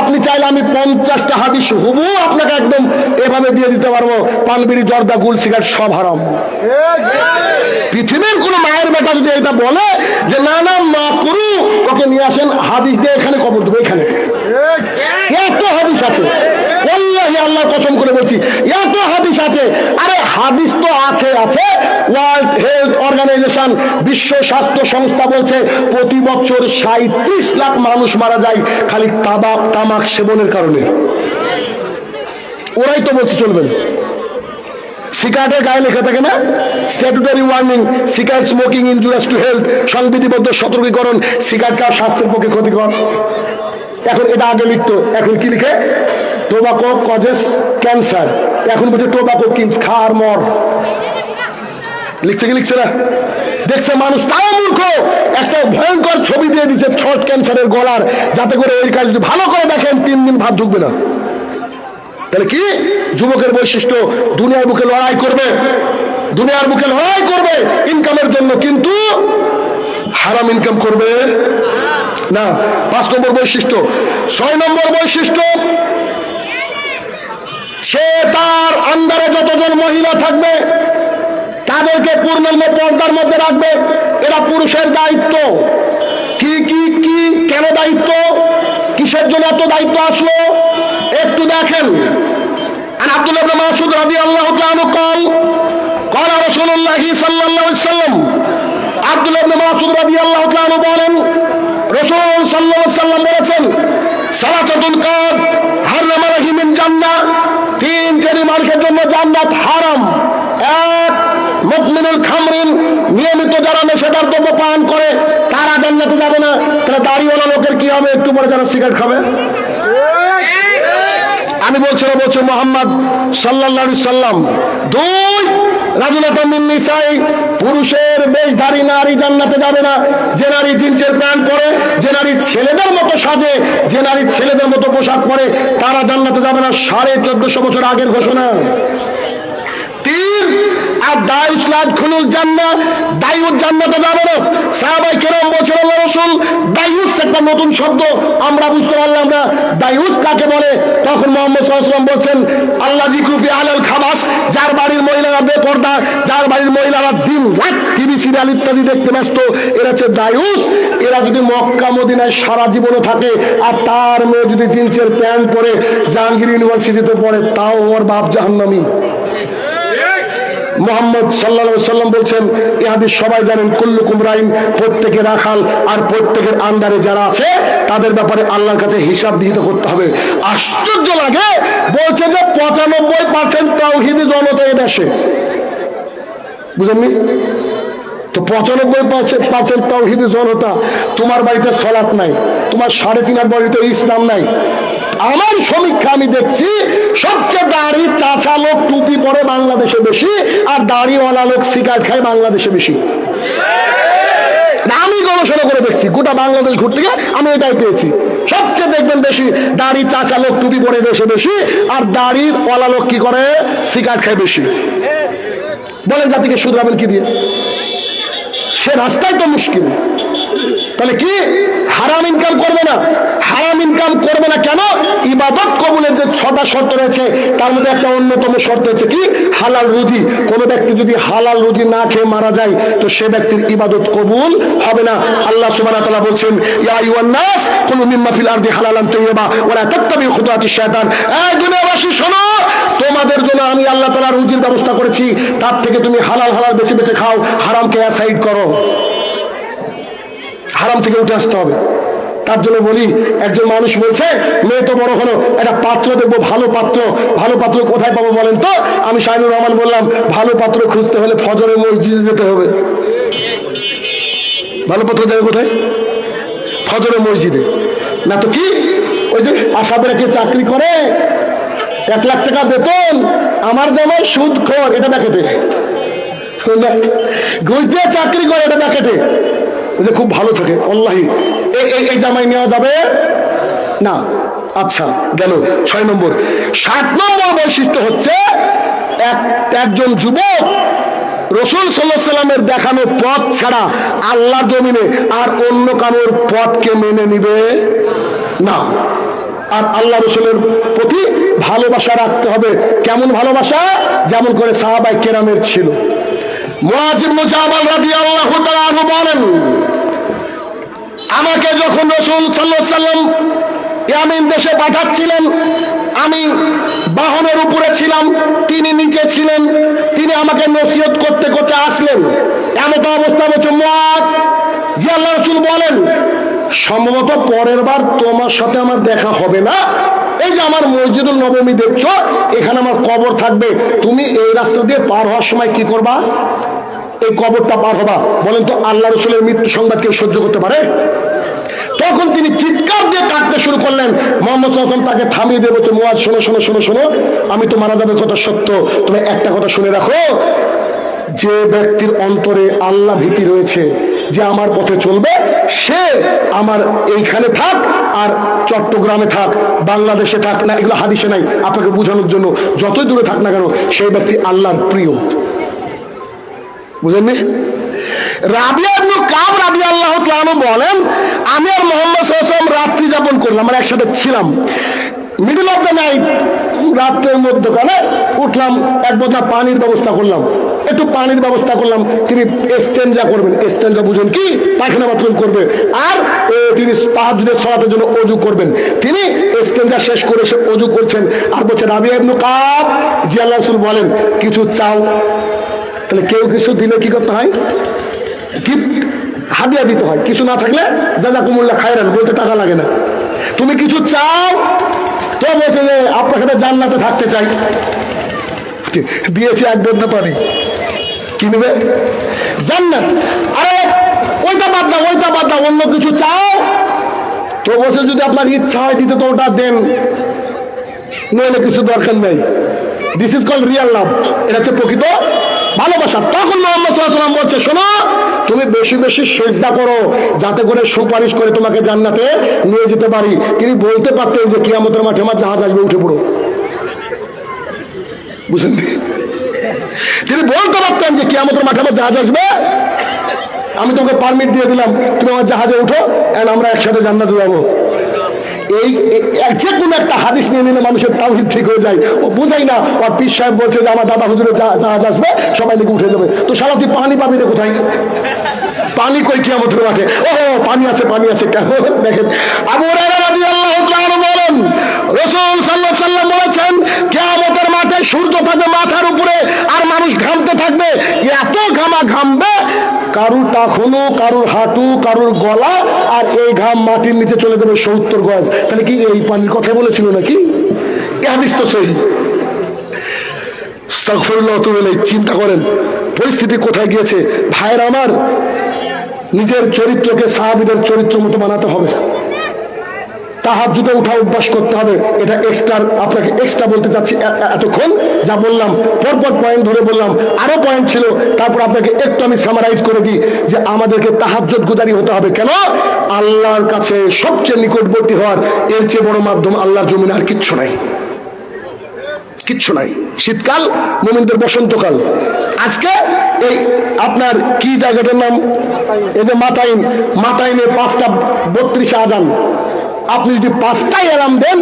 আপনি চাইলে আমি 50টা হাদিস হুবহু আপনাকে একদম এভাবে দিয়ে দিতে পারবো, পানবিড়ি জর্দা গুল সিগারেট সব হারাম। পৃথিবীর কোন মায়ের বেটা যদি এটা বলে যে না না মা করু, ওকে নিয়ে আসেন হাদিস দিয়ে এখানে কবর দেবো। এখানে এত হাদিস আছে, ওয়াল্লাহি আল্লাহর কসম করে বলছি এত হাদিস আছে। আরে হাদিস তো আছে আছে, ওয়ার্ল্ড হেলথ অর্গানাইজেশন বিশ্ব স্বাস্থ্য সংস্থা বলছে প্রতি বছর 37 লাখ মানুষ মারা যায় খালি তামাক সেবনের কারণে। ওরাই তো বলছে চলবেন। সিগারেটের গায়ে লেখা থাকে না statutory warning, cigarette smoking injurious to health, সংবিধিবদ্ধ সতর্কীকরণ, সিগারেট খাওয়া স্বাস্থ্যের পক্ষে ক্ষতিকর। এখন এটা আগে লিখতো, এখন কি লিখে? টোবাকো কজেস ক্যান্সার, এখন বলছে টোবাকো কিংস খার মর। লিখছে কি লিখছে না? দেখছে মানুষ, তাও মূর্খ, একটা ভয়ঙ্কর ছবি দিয়ে দিচ্ছে থ্রোট ক্যান্সারের গলার, যাতে করে ওই কাজ যদি ভালো করে দেখেন 3 দিন ভাত ঢুকবে না। তাহলে কি যুবকের বৈশিষ্ট্য? দুনিয়ার বুকে লড়াই করবে, দুনিয়ার বুকে লড়াই করবে ইনকামের জন্য, কিন্তু হারাম ইনকাম করবে না। 5 নম্বর বৈশিষ্ট্য। 6 নম্বর বৈশিষ্ট্য, সে তার আন্ডারে যতজন মহিলা থাকবে তাদেরকে পূর্ণাঙ্গ পর্দার মধ্যে রাখবে। এরা পুরুষের দায়িত্ব। কি কি কি কেন দায়িত্ব? কিসের জন্য এত দায়িত্ব আসলো একটু দেখেন। আর আব্দুল্লাহ ইবনে মাসউদ রাদিয়াল্লাহু তাআলা قال رسول الله صلى الله عليه وسلم, আব্দুল্লাহ ইবনে মাসউদ রাদিয়াল্লাহু তাআলা বলেন রাসূল সাল্লাল্লাহু আলাইহি ওয়াসাল্লাম বলেছেন সালাতাতুল কাদ হারামা রাহিমিন জান্নাহ, 3 শ্রেণী মানুষের জন্য জান্নাত হারাম। 1, মুদমিনুল খামরিন, নিয়মিত যারা নেশাদার দ্রব্য পান করে তারা জান্নাতে যাবে না। তাহলে দাড়িওয়ালা লোকের কি হবে একটু পরে যারা সিগারেট খাবে? আমি বলছি না, বলছি মুহাম্মদ সাল্লাল্লাহু আলাইহি সাল্লাম। 2, রাজুলাতুন মিন নিসাই, পুরুষের বেশধারী নারী জান্নাতে যাবে না। যে নারী জিন্সের প্যান্ট পরে, যে নারী ছেলেদের মতো সাজে, যে নারী ছেলেদের মতো পোশাক পরে, তারা জান্নাতে যাবে না। 1450 বছর আগের ঘোষণা। 3, আর দায়ুস লাদখুলুল জান্নাহ, দায়ুস জান্নাতে যাবে না। সাহাবায়ে কেরাম বলছেন আল্লাহর রাসূল দায়ুস একটা নতুন শব্দ, আমরা বুঝতে পারলাম না দায়ুস কাকে বলে। তখন মুহাম্মদ সাল্লাল্লাহু আলাইহি ওয়াসাল্লাম বলছেন আল্লাহ জিকরুফি আলাল খাবাস, যার বাড়ির মহিলারা বেপরদা, যার বাড়ির মহিলারা দিন রাত টিভি সিরিয়াল ইত্যাদি দেখতে ব্যস্ত, এরা হচ্ছে দায়ুস। এরা যদি মক্কা মদিনায় সারা জীবনও থাকে আর তার মেয়ে যদি জিন্সের প্যান্ট পরে জাহাঙ্গীর ইউনিভার্সিটিতে পড়ে, তাও ওর বাপ জাহান্নামী। মুহাম্মদ সাল্লাল্লাহু আলাইহি ওয়াসাল্লাম বলছেন, এই হাদিস সবাই জানেন, কুল্লুকুম রাইন, প্রত্যেকে রাখাল, আর প্রত্যেকের আন্ডারে যারা আছে তাদের ব্যাপারে আল্লাহর কাছে হিসাব দিতে করতে হবে। আশ্চর্য লাগে, বলছে যে 95% তাওহীদি জনতা এই দেশে, বুঝেননি তো? 95% তাওহীদি জনতা, তোমার বাড়িতে সালাত নাই, তোমার 3.5 বাড়িতে ইসলাম নাই। আমার সমীক্ষা আমি দেখছি সবচেয়ে দাড়ি চাচা লোক টুপি পরে বাংলাদেশে বেশি, আর দাড়িওয়ালা লোক সিগারেট খায় বাংলাদেশে বেশি। আমি গবেষণা করে দেখছি, গোটা বাংলাদেশ ঘুরতে গিয়ে আমি এটাই পেয়েছি। সবচেয়ে দেখবেন বেশি দাড়ি চাচা লোক টুপি পরে দেশে বেশি, আর দাড়িওয়ালা লোক কি করে? সিগারেট খায় বেশি। বলেন জাতিকে শুধরাবেন কি দিয়ে? সে রাস্তায় তো মুশকিল। তাহলে কি হারাম ইনকাম করবে না। হারাম ইনকাম করবে না কেন? ইবাদত কবুলের যে 6টা শর্ত রয়েছে তার মধ্যে একটা অন্যতম শর্ত হচ্ছে কি? হালাল রুজি। কোন ব্যক্তি যদি হালাল রুজি না খেয়ে মারা যায় তো সে ব্যক্তির ইবাদত কবুল হবে না। আল্লাহ সুবহানাহু ওয়া তাআলা বলছেন, ইয়া আইয়ুহান নাস কুলু মিম্মা ফিল আরদি হালালান তাইয়্যিবা ওয়া লা তাত্তাবিউ খুতুওয়াতিশ শায়তান। এই দুনিয়াবাসী শোনো, তোমাদের জন্য আমি আল্লাহ তাআলা রুজির ব্যবস্থা করেছি, তার থেকে তুমি হালাল হালাল বেছে বেছে খাও, হারামকে অ্যাসাইড করো। হারাম থেকে উঠে আসতে হবে। তার জন্য বলি, একজন মানুষ বলছে মেয়ে তো বড় হলো, একটা পাত্র দেখবো, ভালো পাত্র। ভালো পাত্র কোথায় পাবো বলেন তো? আমি শাহিনুর রহমান বললাম, ভালো পাত্র খুঁজতে হলে ফজরের মসজিদে যেতে হবে। ভালো পাত্র যাবে কোথায়? ফজরের মসজিদে। না তো কি, ওই যে আশাবেরা কে চাকরি করে, 1 লাখ টাকা বেতন, আমার যেমন সুদ খোর, এটা ব্যাকেটে। ঘুষ দিয়ে চাকরি করে, এটা ব্যাকেটে। যে খুব ভালো থাকে, আল্লাহি এই জামাই নেওয়া যাবে না। আচ্ছা গেল 6 নম্বর। 7 নম্বর বৈশিষ্ট্য হচ্ছে একজন যুবক রাসূল সাল্লাল্লাহু আলাইহি ওয়াসাল্লামের দেখানো পথ ছাড়া আল্লাহর জমিনে আর অন্য কারোর পথকে মেনে নিবে না। আর আল্লাহ রাসূলের প্রতি ভালোবাসা রাখতে হবে। কেমন ভালোবাসা? যেমন করে সাহাবায়ে কেরামের ছিল। মুআয ইবনে জাবাল রাদিয়াল্লাহু তাআলা আনহু বলেন, আমাকে যখন রাসূল সাল্লাল্লাহু আলাইহি ওয়াসাল্লাম ইয়ামিন দেশে পাঠাচ্ছিলেন, আমি বাহনের উপরে ছিলাম, তিনি নিচে ছিলেন। তিনি আমাকে নসিহত করতে করতে আসলেন। এমন অবস্থা বলছে মুআয, জি আল্লাহ রাসূল বলেন, সম্ভবত পরের বার তোমার সাথে আমার দেখা হবে না। এই যে আমার মসজিদুল নববী দেখছো, এখানে আমার কবর থাকবে, তুমি এই রাস্তা দিয়ে পার হওয়ার সময় কি করবা? এই কবরটা পার হবা। বলেন তো আল্লাহ রাসূলের মৃত্যু সংবাদ কেউ সহ্য করতে পারে? তখন তিনি চিৎকার দিয়ে কাঁদতে শুরু করলেন। মুহাম্মদ সাল্লাল্লাহু আলাইহি ওয়াসাল্লাম তাকে থামিয়ে দিয়ে বলছে, মুআয শোনো শোনো শোনো শোনো, আমি তো মারা যাবে কথা সত্য, তবে একটা কথা শুনে রাখো, যে ব্যক্তির অন্তরে আল্লাহ ভীতি রয়েছে, যে আমার পথে চলবে, সে আমার এইখানে থাক আর চট্টগ্রামে থাক, বাংলাদেশে থাক না, এগুলো হাদিসে নাই, আপনাকে বোঝানোর জন্য, যতই দূরে থাক না কেন সেই ব্যক্তি আল্লাহর প্রিয়। বুঝেননি? রাবিয়া ইবনে কাব রাদিয়াল্লাহু তাআলা বলেন, আমি আর মুহাম্মদ সাল্লাল্লাহু আলাইহি ওয়াসাল্লাম রাত্রি যাপন করলাম, মানে একসাথে ছিলাম। মিডল অফ দ্য নাইট, রাতের মধ্যখানে উঠলাম, এক বোতল পানির ব্যবস্থা করলাম, একটু পানির ব্যবস্থা করলাম। তিনি ইস্তেনজা করবেন। ইস্তেনজা বুঝেন কি? পায়খানা বাথরুম করবে। আর তিনি তাহাজ্জুদের সালাতের জন্য ওযু করবেন। তিনি ইস্তেনজা শেষ করে এসে ওযু করছেন আর বলছে, রাবিয়া ইবনে কাব, জি আল্লাহর রাসূল বলেন, কিছু চাও। তাহলে কেউ কিছু দিলে কি করতে হয়? গিফট, হাদিয়া দিতে হয়। কিছু না থাকলে জাযাকুমুল্লাহ খায়রান বলতে টাকা লাগে না। তুমি কিছু চাও, তো বলছে যে আপনার সাথে জান্নাতে থাকতে চাই। দিয়েছে 1 বোতল পানি, কি নেবে? জান্নাত। আরে ওইটা বাদ দাও, ওইটা বাদ দাও, অন্য কিছু চাও। তো বলছে যদি আপনার ইচ্ছা হয় দিতে তো ওটা দেন, নইলে কিছু দরকার নেই। দিস ইজ কল্ড রিয়াল লাভ। এটা হচ্ছে প্রকৃত ভালোবাসা। তখন মুহাম্মদ সাল্লাল্লাহু আলাইহি ওয়াসাল্লাম বলছে, শোনো, তুমি বেশি বেশি সিজদা করো, যাতে করে সুপারিশ করে তোমাকে জান্নাতে নিয়ে যেতে পারি। তিনি বলতে পারতেন যে কিয়ামতের মাঠে আমার জাহাজ আসবে, উঠে পড়ো। বুঝলেন? তিনি বলতে পারতেন যে কিয়ামতের মাঠে আমার জাহাজ আসবে, আমি তোমাকে পারমিট দিয়ে দিলাম, তুমি আমার জাহাজে উঠো, এন্ড আমরা একসাথে জান্নাতে যাবো। এই যে কোনো একটা হাদিস নিয়ে নিলে মানুষের তাওহীদ ঠিক হয়ে যায়। ও বোঝাই না, ওর পীর সাহেব বলছে যে আমার দাদা হুজুরের জাহাজ আসবে, সবাই নাকি উঠে যাবে। তো শালা তুই পানি পাবি রে কোথায়? পানি কই কিয়ামতের মাঠে? ও পানি আছে, পানি আছে। কেমন দেখেন, আবু হুরায়রা রাদিয়াল্লাহু তাআলা বলেন, রাসূল সাল্লাল্লাহু আলাইহি ওয়াসাল্লাম বলেছেন, কিয়ামতের মাঠে সূর্য থাকবে মাথার উপরে আর মানুষ ঘামতে থাকবে, এত ঘামবে, কারুর টাকনো, কারুর হাঁটু, কারুর গলা, আর এই ঘাম মাটির নিচে চলে যাবে 70 গজ। তাহলে কি এই পানির কথা বলেছিল নাকি? এই হাদিস তো সহিহ। আস্তাগফিরুল্লাহ। চিন্তা করেন পরিস্থিতি কোথায় গিয়েছে। ভাইয়ের আমার, নিজের চরিত্রকে সাহাবীদের চরিত্র মতো বানাতে হবে। তাহাজ্জুদে উঠা অভ্যাস করতে হবে। এটা এক্সট্রা, আপনাকে এক্সট্রা বলতে চাচ্ছি। এতক্ষণ যা বললাম পরপর পয়েন্ট ধরে বললাম, আরো পয়েন্ট ছিল, তারপর আপনাকে একটু আমি সামারাইজ করে দিই যে আমাদেরকে তাহাজ্জুদ গুজারি হতে হবে। কেন? আল্লাহর কাছে সবচেয়ে নিকটবর্তী হওয়ার এর চেয়ে বড় মাধ্যম আল্লাহর জমিনে আর কিচ্ছু নাই, কিচ্ছু নাই। শীতকাল মুমিনদের বসন্তকাল। আজকে এই আপনার কি জায়গাটার নাম, এই যে মাতাইনে 5টা 32 আজান, আপনি যদি 5টায় অ্যালার্ম দেন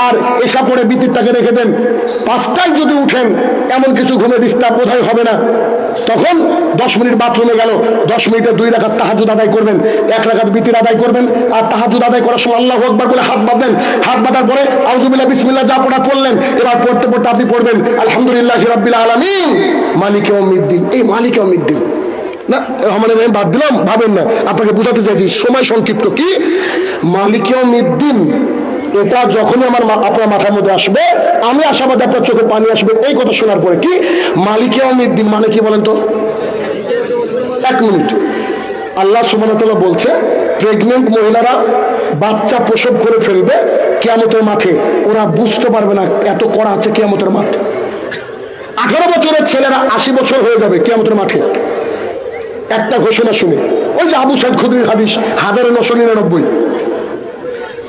আর এসা পরে বিতিরটাকে রেখে দেন, 5টায় যদি উঠেন এমন কিছু ঘুমে ডিস্টার্ব বোধহয় হবে না। তখন 10 মিনিট বাথরুমে গেল, 10 মিনিটে 2 রাকাত তাহাজ্জুদ আদায় করবেন, 1 রাকাত বিতির আদায় করবেন। আর তাহাজ্জুদ আদায় করার সময় আল্লাহু আকবার বলে হাত বাঁধবেন, হাত বাঁধার পরে আউযুবিল্লাহ বিসমিল্লাহ যা পড়া পড়লেন, এবার পড়তে পড়তে আপনি পড়বেন আলহামদুলিল্লাহি রাব্বিল আলামিন মালিকি ইয়াউমিদ্দিন। এই মালিকি ইয়াউমিদ্দিন না মানে আমি বাদ দিলাম, ভাবেন না, আপনাকে বোঝাতে চাইছি সময় সংক্ষিপ্ত। কি মালিকি ইয়াউমিদ্দিন, এটা যখনই আপনার মাথার মধ্যে আসবে, আমি আশাবাদী আপনার চোখে পানি আসবে এই কথা শোনার পরে। কি মালিকি ইয়াউমিদ্দিন মানে কি বলেন তো? 1 মিনিট। আল্লাহ সুবহানাহু ওয়া তাআলা বলছে প্রেগনেন্ট মহিলারা বাচ্চা প্রসব করে ফেলবে কিয়ামতের মাঠে, ওরা বুঝতে পারবে না এত করা আছে কিয়ামতের মাঠ। 18 বছরের ছেলেরা 80 বছর হয়ে যাবে কিয়ামতের মাঠে। একটা ঘোষণা শুনে, ওই যে আবু সাইদ খুদরির হাদিস 1999,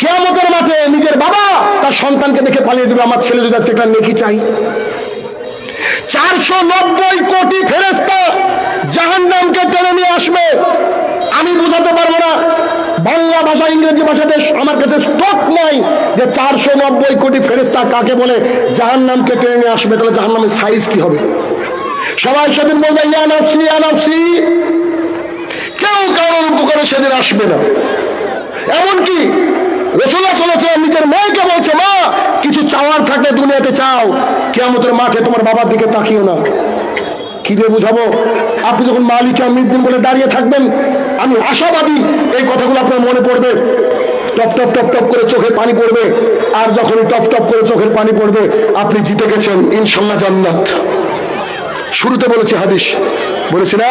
কিয়ামতের মাঠে নিজের বাবা তার সন্তানকে দেখে পালিয়ে যাবে, আমার ছেলে যদি আছে একটা নেকি চাই। 490 কোটি ফেরেশতা জাহান্নামকে টেনে নিয়ে আসবে। আমি বুঝাতে পারবো না, বাংলা ভাষা ইংরেজি ভাষাতে আমার কাছে স্টক নাই যে 490 কোটি ফেরেশতা কাকে বলে জাহান্নামকে টেনে নিয়ে আসবে। তাহলে জাহান্নামের সাইজ কি হবে? সবাই সেদিন বলবে ইয়া নাফসি ইয়া নাফসি, কেউ কারোর উপকারে সেদিন আসবে না। এমনকি রাসূলুল্লাহ সাল্লাল্লাহু আলাইহি ওয়াসাল্লাম নিজের মেয়েকে বলছে, মা কিছু চাওয়ার থাকলে দুনিয়াতে চাও, কিয়ামতের মাঠে তোমার বাবার দিকে তাকিও না। কি দিয়ে বুঝাবো? আপনি যখন মালিকি ইয়াউমিদ্দিন বলে দাঁড়িয়ে থাকবেন, আমি আশাবাদী এই কথাগুলো আপনার মনে পড়বে, টপ টপ টপ টপ করে চোখে পানি পড়বে। আর যখনই টপ টপ করে চোখের পানি পড়বে আপনি জিতে গেছেন ইনশাআল্লাহ জান্নাত। শুরুতে বলেছি হাদিস, বলেছি না?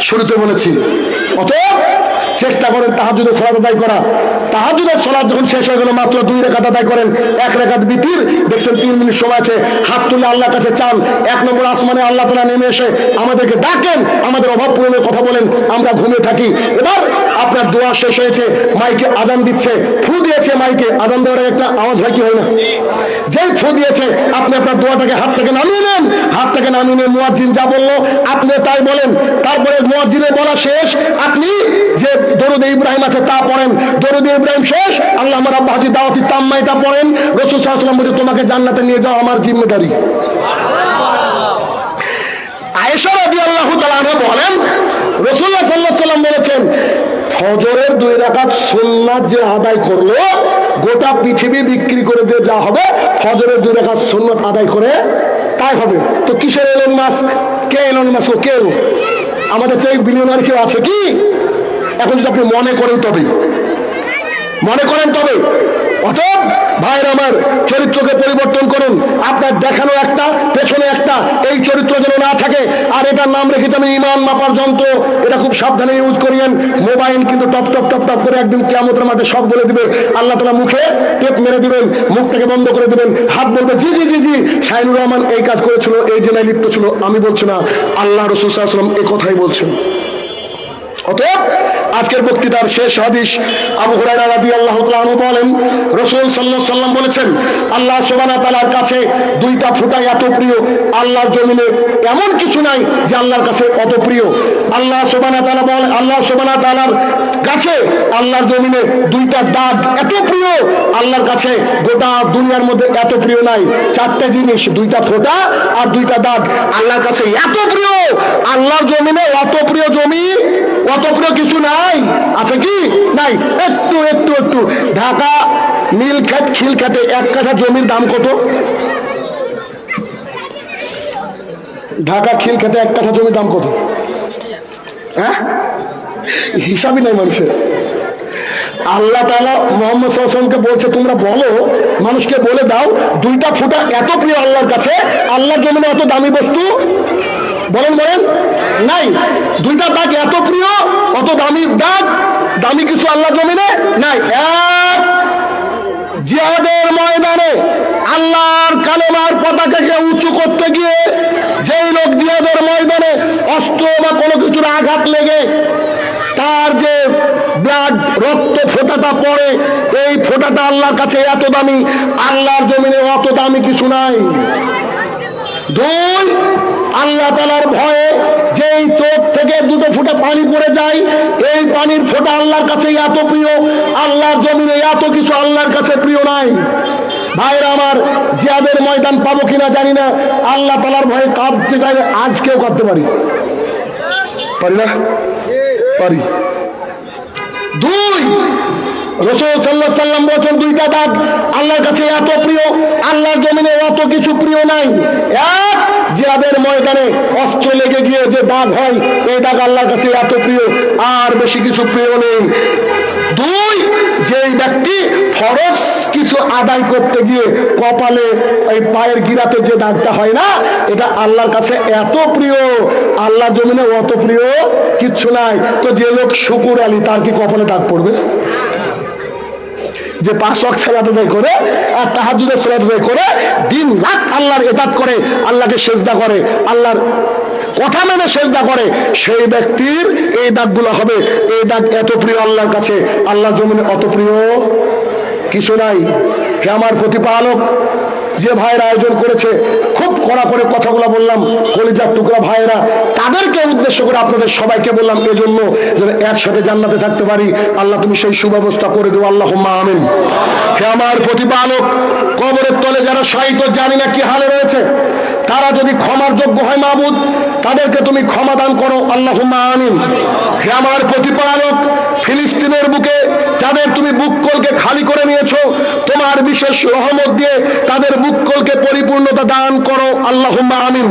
শুরুতে বলেছি। অতএব চেষ্টা করেন তাহাজ্জুদের সালাত আদায় করা। তাহাজ্জুদের সালাত যখন শেষ হয়ে গেল, মাত্র 2 রাকাত আদায় করেন, 1 রাকাত বিতির, দেখছেন 3 মিনিট সময় আছে, হাত তুলে আল্লাহর কাছে চান। 1 নম্বর আসমানে আল্লাহ তাআলা নেমে এসে আমাদেরকে ডাকেন, আমাদের অভাব পূরণের কথা বলেন, আমরা ঘুমিয়ে থাকি। এবার আপনার দোয়া শেষ হয়েছে, মাইকে আজান দিচ্ছে, ফু দিয়েছে, মাইকে আজান দেওয়ার একটা আওয়াজ হয় কি হয় না? যেই ফু দিয়েছে আপনি আপনার দোয়াটাকে হাত থেকে নামিয়ে নেন, হাত থেকে নামিয়ে নিয়ে মুয়াজ্জিন যা বললো আপনি তাই বলেন। তারপরে মুয়াজ্জিনের বলা শেষ, আপনি যে দরুদ ইব্রাহিম আছে তা পড়েন, দরুদ ইব্রাহিম শেষ, আল্লাহুম্মা রাব্বা হাযিহি দাওয়াতি তাম্মা এটা পড়েন। রাসূল সাল্লাল্লাহু আলাইহি ওয়াসাল্লাম বলেন তোমাকে জান্নাতে নিয়ে যাওয়া আমার জিম্মেদারি। আয়েশা রাদিয়াল্লাহু তাআলা আনহা বলেন রাসূলুল্লাহ সাল্লাল্লাহু আলাইহি ওয়াসাল্লাম বলেছেন ফজরের 2 রাকাত সুন্নাত যে আদায় করলো, গোটা পৃথিবী বিক্রি করে দিয়ে যা হবে ফজরের 2 রাকাত সুন্নাত আদায় করে তাই হবে। তো কিসের এলন মাস্ক? কে এলন মাস্ক? ও কেউ আমাদের চাই বিলিয়নার কেউ আছে কি? এখন যদি আপনি মনে করেন তবে অতএব ভাইয়ের আমার, চরিত্রকে পরিবর্তন করুন। আপনার দেখানো একটা, পেছনে একটা, এই চরিত্র যেন না থাকে। আর এটার নাম রেখেছি আমি ঈমান মাপার যন্ত্র। এটা খুব সাবধানে ইউজ করিয়েন। মোবাইল কিন্তু টপ টপ টপ টপ করে একদিন কিয়ামতের মাঠে সব বলে দিবে। আল্লাহ তাআলা মুখে টেপ মেরে দিবেন, মুখটাকে বন্ধ করে দিবেন, হাত বলবে জি জি জি জি শাইনুর রহমান এই কাজ করেছিল, এই জেলায় লিপ্ত ছিল। আমি বলছি না, আল্লাহ রাসূল সাল্লাল্লাহু আলাইহি ওয়াসাল্লাম এই কথাই বলছেন। অতএব আজকের বক্তৃতার শেষ হাদিস, আবু হুরায়রা রাদিয়াল্লাহু তাআলা আনহু বলেন রাসূল সাল্লাল্লাহু আলাইহি ওয়াসাল্লাম বলেছেন আল্লাহ সুবহানাহু ওয়া তাআলার কাছে 2টা ফুটা এত প্রিয়, আল্লাহর জমিনে এমন কিছু নাই যে আল্লাহর কাছে অত প্রিয়। আল্লাহ সুবহানাহু ওয়া তাআলা বলেন, আল্লাহ সুবহানাহু ওয়া তাআলার কাছে আল্লাহর জমিনে 2টা দাগ এত প্রিয়, আল্লাহর কাছে গোটা দুনিয়ার মধ্যে এত প্রিয় নাই। 4টে জিনিস, 2টা ফোঁটা আর 2টা দাগ আল্লাহর কাছে এত প্রিয়। আল্লাহর জমিনে অত প্রিয় জমি, অত প্রিয় কিছু নাই। আছে কি? নাই। একটু একটু একটু ঢাকা নীলক্ষেত খিলক্ষেতে 1 কাঠা জমির দাম কত? ঢাকা খিলক্ষেতে 1 কাঠা জমির দাম কত? হ্যাঁ, হিসাবই নাই মানুষের। আল্লাহ তাআলা মুহাম্মদ সাল্লাল্লাহু আলাইহি ওয়াসাল্লামকে বলছে তোমরা বলো, মানুষকে বলে দাও 2টা ফুটা এত প্রিয় আল্লাহর কাছে, আল্লাহর জমিনে এত দামি বস্তু বলেন নাই। 2টা দাগ এত প্রিয়, অত দামি দাগ, দামি কিছু আল্লাহর জমিনে নাই। জিহাদের ময়দানে আল্লাহর কালেমার পতাকাকে উঁচু করতে গিয়ে যেই লোক জিহাদের ময়দানে অস্ত্র বা কোনো কিছুর আঘাত লেগে তার যে ব্লাড রক্ত ফোঁটাটা পড়ে, এই ফোঁটাটা আল্লাহর কাছে এত দামি, আল্লাহর জমিনে অত দামি কিছু নাই। 2, আল্লাহ তাআলার ভয়ে যেই যায় এই পানির ফোঁটা আল্লাহর কাছে এত প্রিয়, আল্লাহর জমিনে এত কিছু আল্লাহর কাছে প্রিয় নাই। ভাইরা আমার, জিহাদের ময়দান পাবো কিনা জানি না, আল্লাহ তাআলার ভয়ে কাঁদতে চাইলে আজকেও কাঁদতে পারি না? পারি। দুই, রাসূল সাল্লাল্লাহু আলাইহি সাল্লাম বলেছেন দুইটা দাগ আল্লাহর কাছে এত প্রিয়, আল্লাহর জমিনে অত কিছু প্রিয় নাই। এক, জিহাদের ময়দানে অস্ত্র লেগে গিয়ে যে দাগ হয় এই দাগ আল্লাহর কাছে এত প্রিয়, আর বেশি কিছু প্রিয় নেই। দুই, যেই ব্যক্তি ফরজ কিছু আদায় করতে গিয়ে কপালে এই পায়ের গিরাতে যে দাগটা হয় না, এটা আল্লাহর কাছে এত প্রিয়, আল্লাহর জমিনে অত প্রিয় কিচ্ছু নাই। তো যে লোক শুকুর আলী, তার কি কপালে দাগ পড়বে? যে 5 ওয়াক্ত সালাত আদায় করে আর তাহাজ্জুদের সালাত আদায় করে দিন রাত আল্লাহর ইবাদত করে, আল্লাহকে সিজদা করে, আল্লাহর কথা মেনে সিজদা করে, সেই ব্যক্তির এই দাগগুলো হবে। এই দাগ এত প্রিয় আল্লাহর কাছে, আল্লাহর জমিনে অত প্রিয় কিছু নাই। হে আমার প্রতিপালক, যে ভাইরা আয়োজন করেছে, খুব কড়া করে কথাগুলো বললাম, কলিজার টুকরা ভাইরা, তাদেরকে উদ্দেশ্য করে আপনাদের সবাইকে বললাম এজন্য যেন একসাথে জান্নাতে থাকতে পারি। আল্লাহ তুমি সেই সুব্যবস্থা করে দেবো, আল্লাহুম্মা আমিন। হে আমার প্রতিপালক, কবরের তলে যারা শায়িত জানি না কি হালে রয়েছে, তারা যদি ক্ষমার যোগ্য হয় মাবুদ, তাদেরকে তুমি ক্ষমা দান করো, আল্লাহুম্মা আমিন। হে আমার প্রতিপালক, ফিলিস্তিনের বুকে যাদের তুমি বুককলকে খালি করে নিয়েছো, তোমার বিশেষ রহমত দিয়ে তাদের বুককলকে পরিপূর্ণতা দান করো, আল্লাহুম্মা আমিন।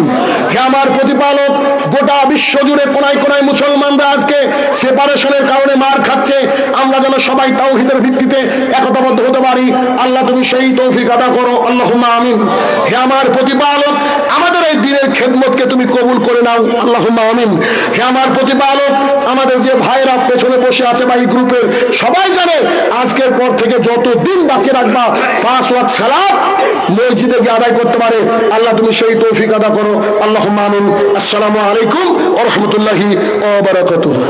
হে আমার প্রতিপালক, গোটা বিশ্ব জুড়ে কোনায় কোনায় মুসলমানরা আজকে সেপারেশনের কারণে মার খাচ্ছে, আমরা যেন সবাই তাওহীদের ভিত্তিতে একতাবদ্ধ হতে পারি, আল্লাহ তুমি সেই তৌফিক আদা করো, আল্লাহুম্মা আমিন। হে আমার প্রতিপালক, আমাদের এই দিনের খেদমতকে তুমি কবুল করে নাও, আল্লাহুম্মা আমিন। হে আমার প্রতিপালক, আমাদের যে ভাইরা পেছনে বসে আছে বা এই গ্রুপের সবাই জানে, আজকের পর থেকে যতদিন বাঁচিয়ে রাখবা 5 ওয়াক্ত সালাত মসজিদে গিয়ে আদায় করতে পারে, আল্লাহ তুমি সেই তৌফিক আদা করো, আল্লাহুম্মা আমিন। আসসালামু আলাইকুম ওয়া রাহমাতুল্লাহি ওয়া বারাকাতুহু।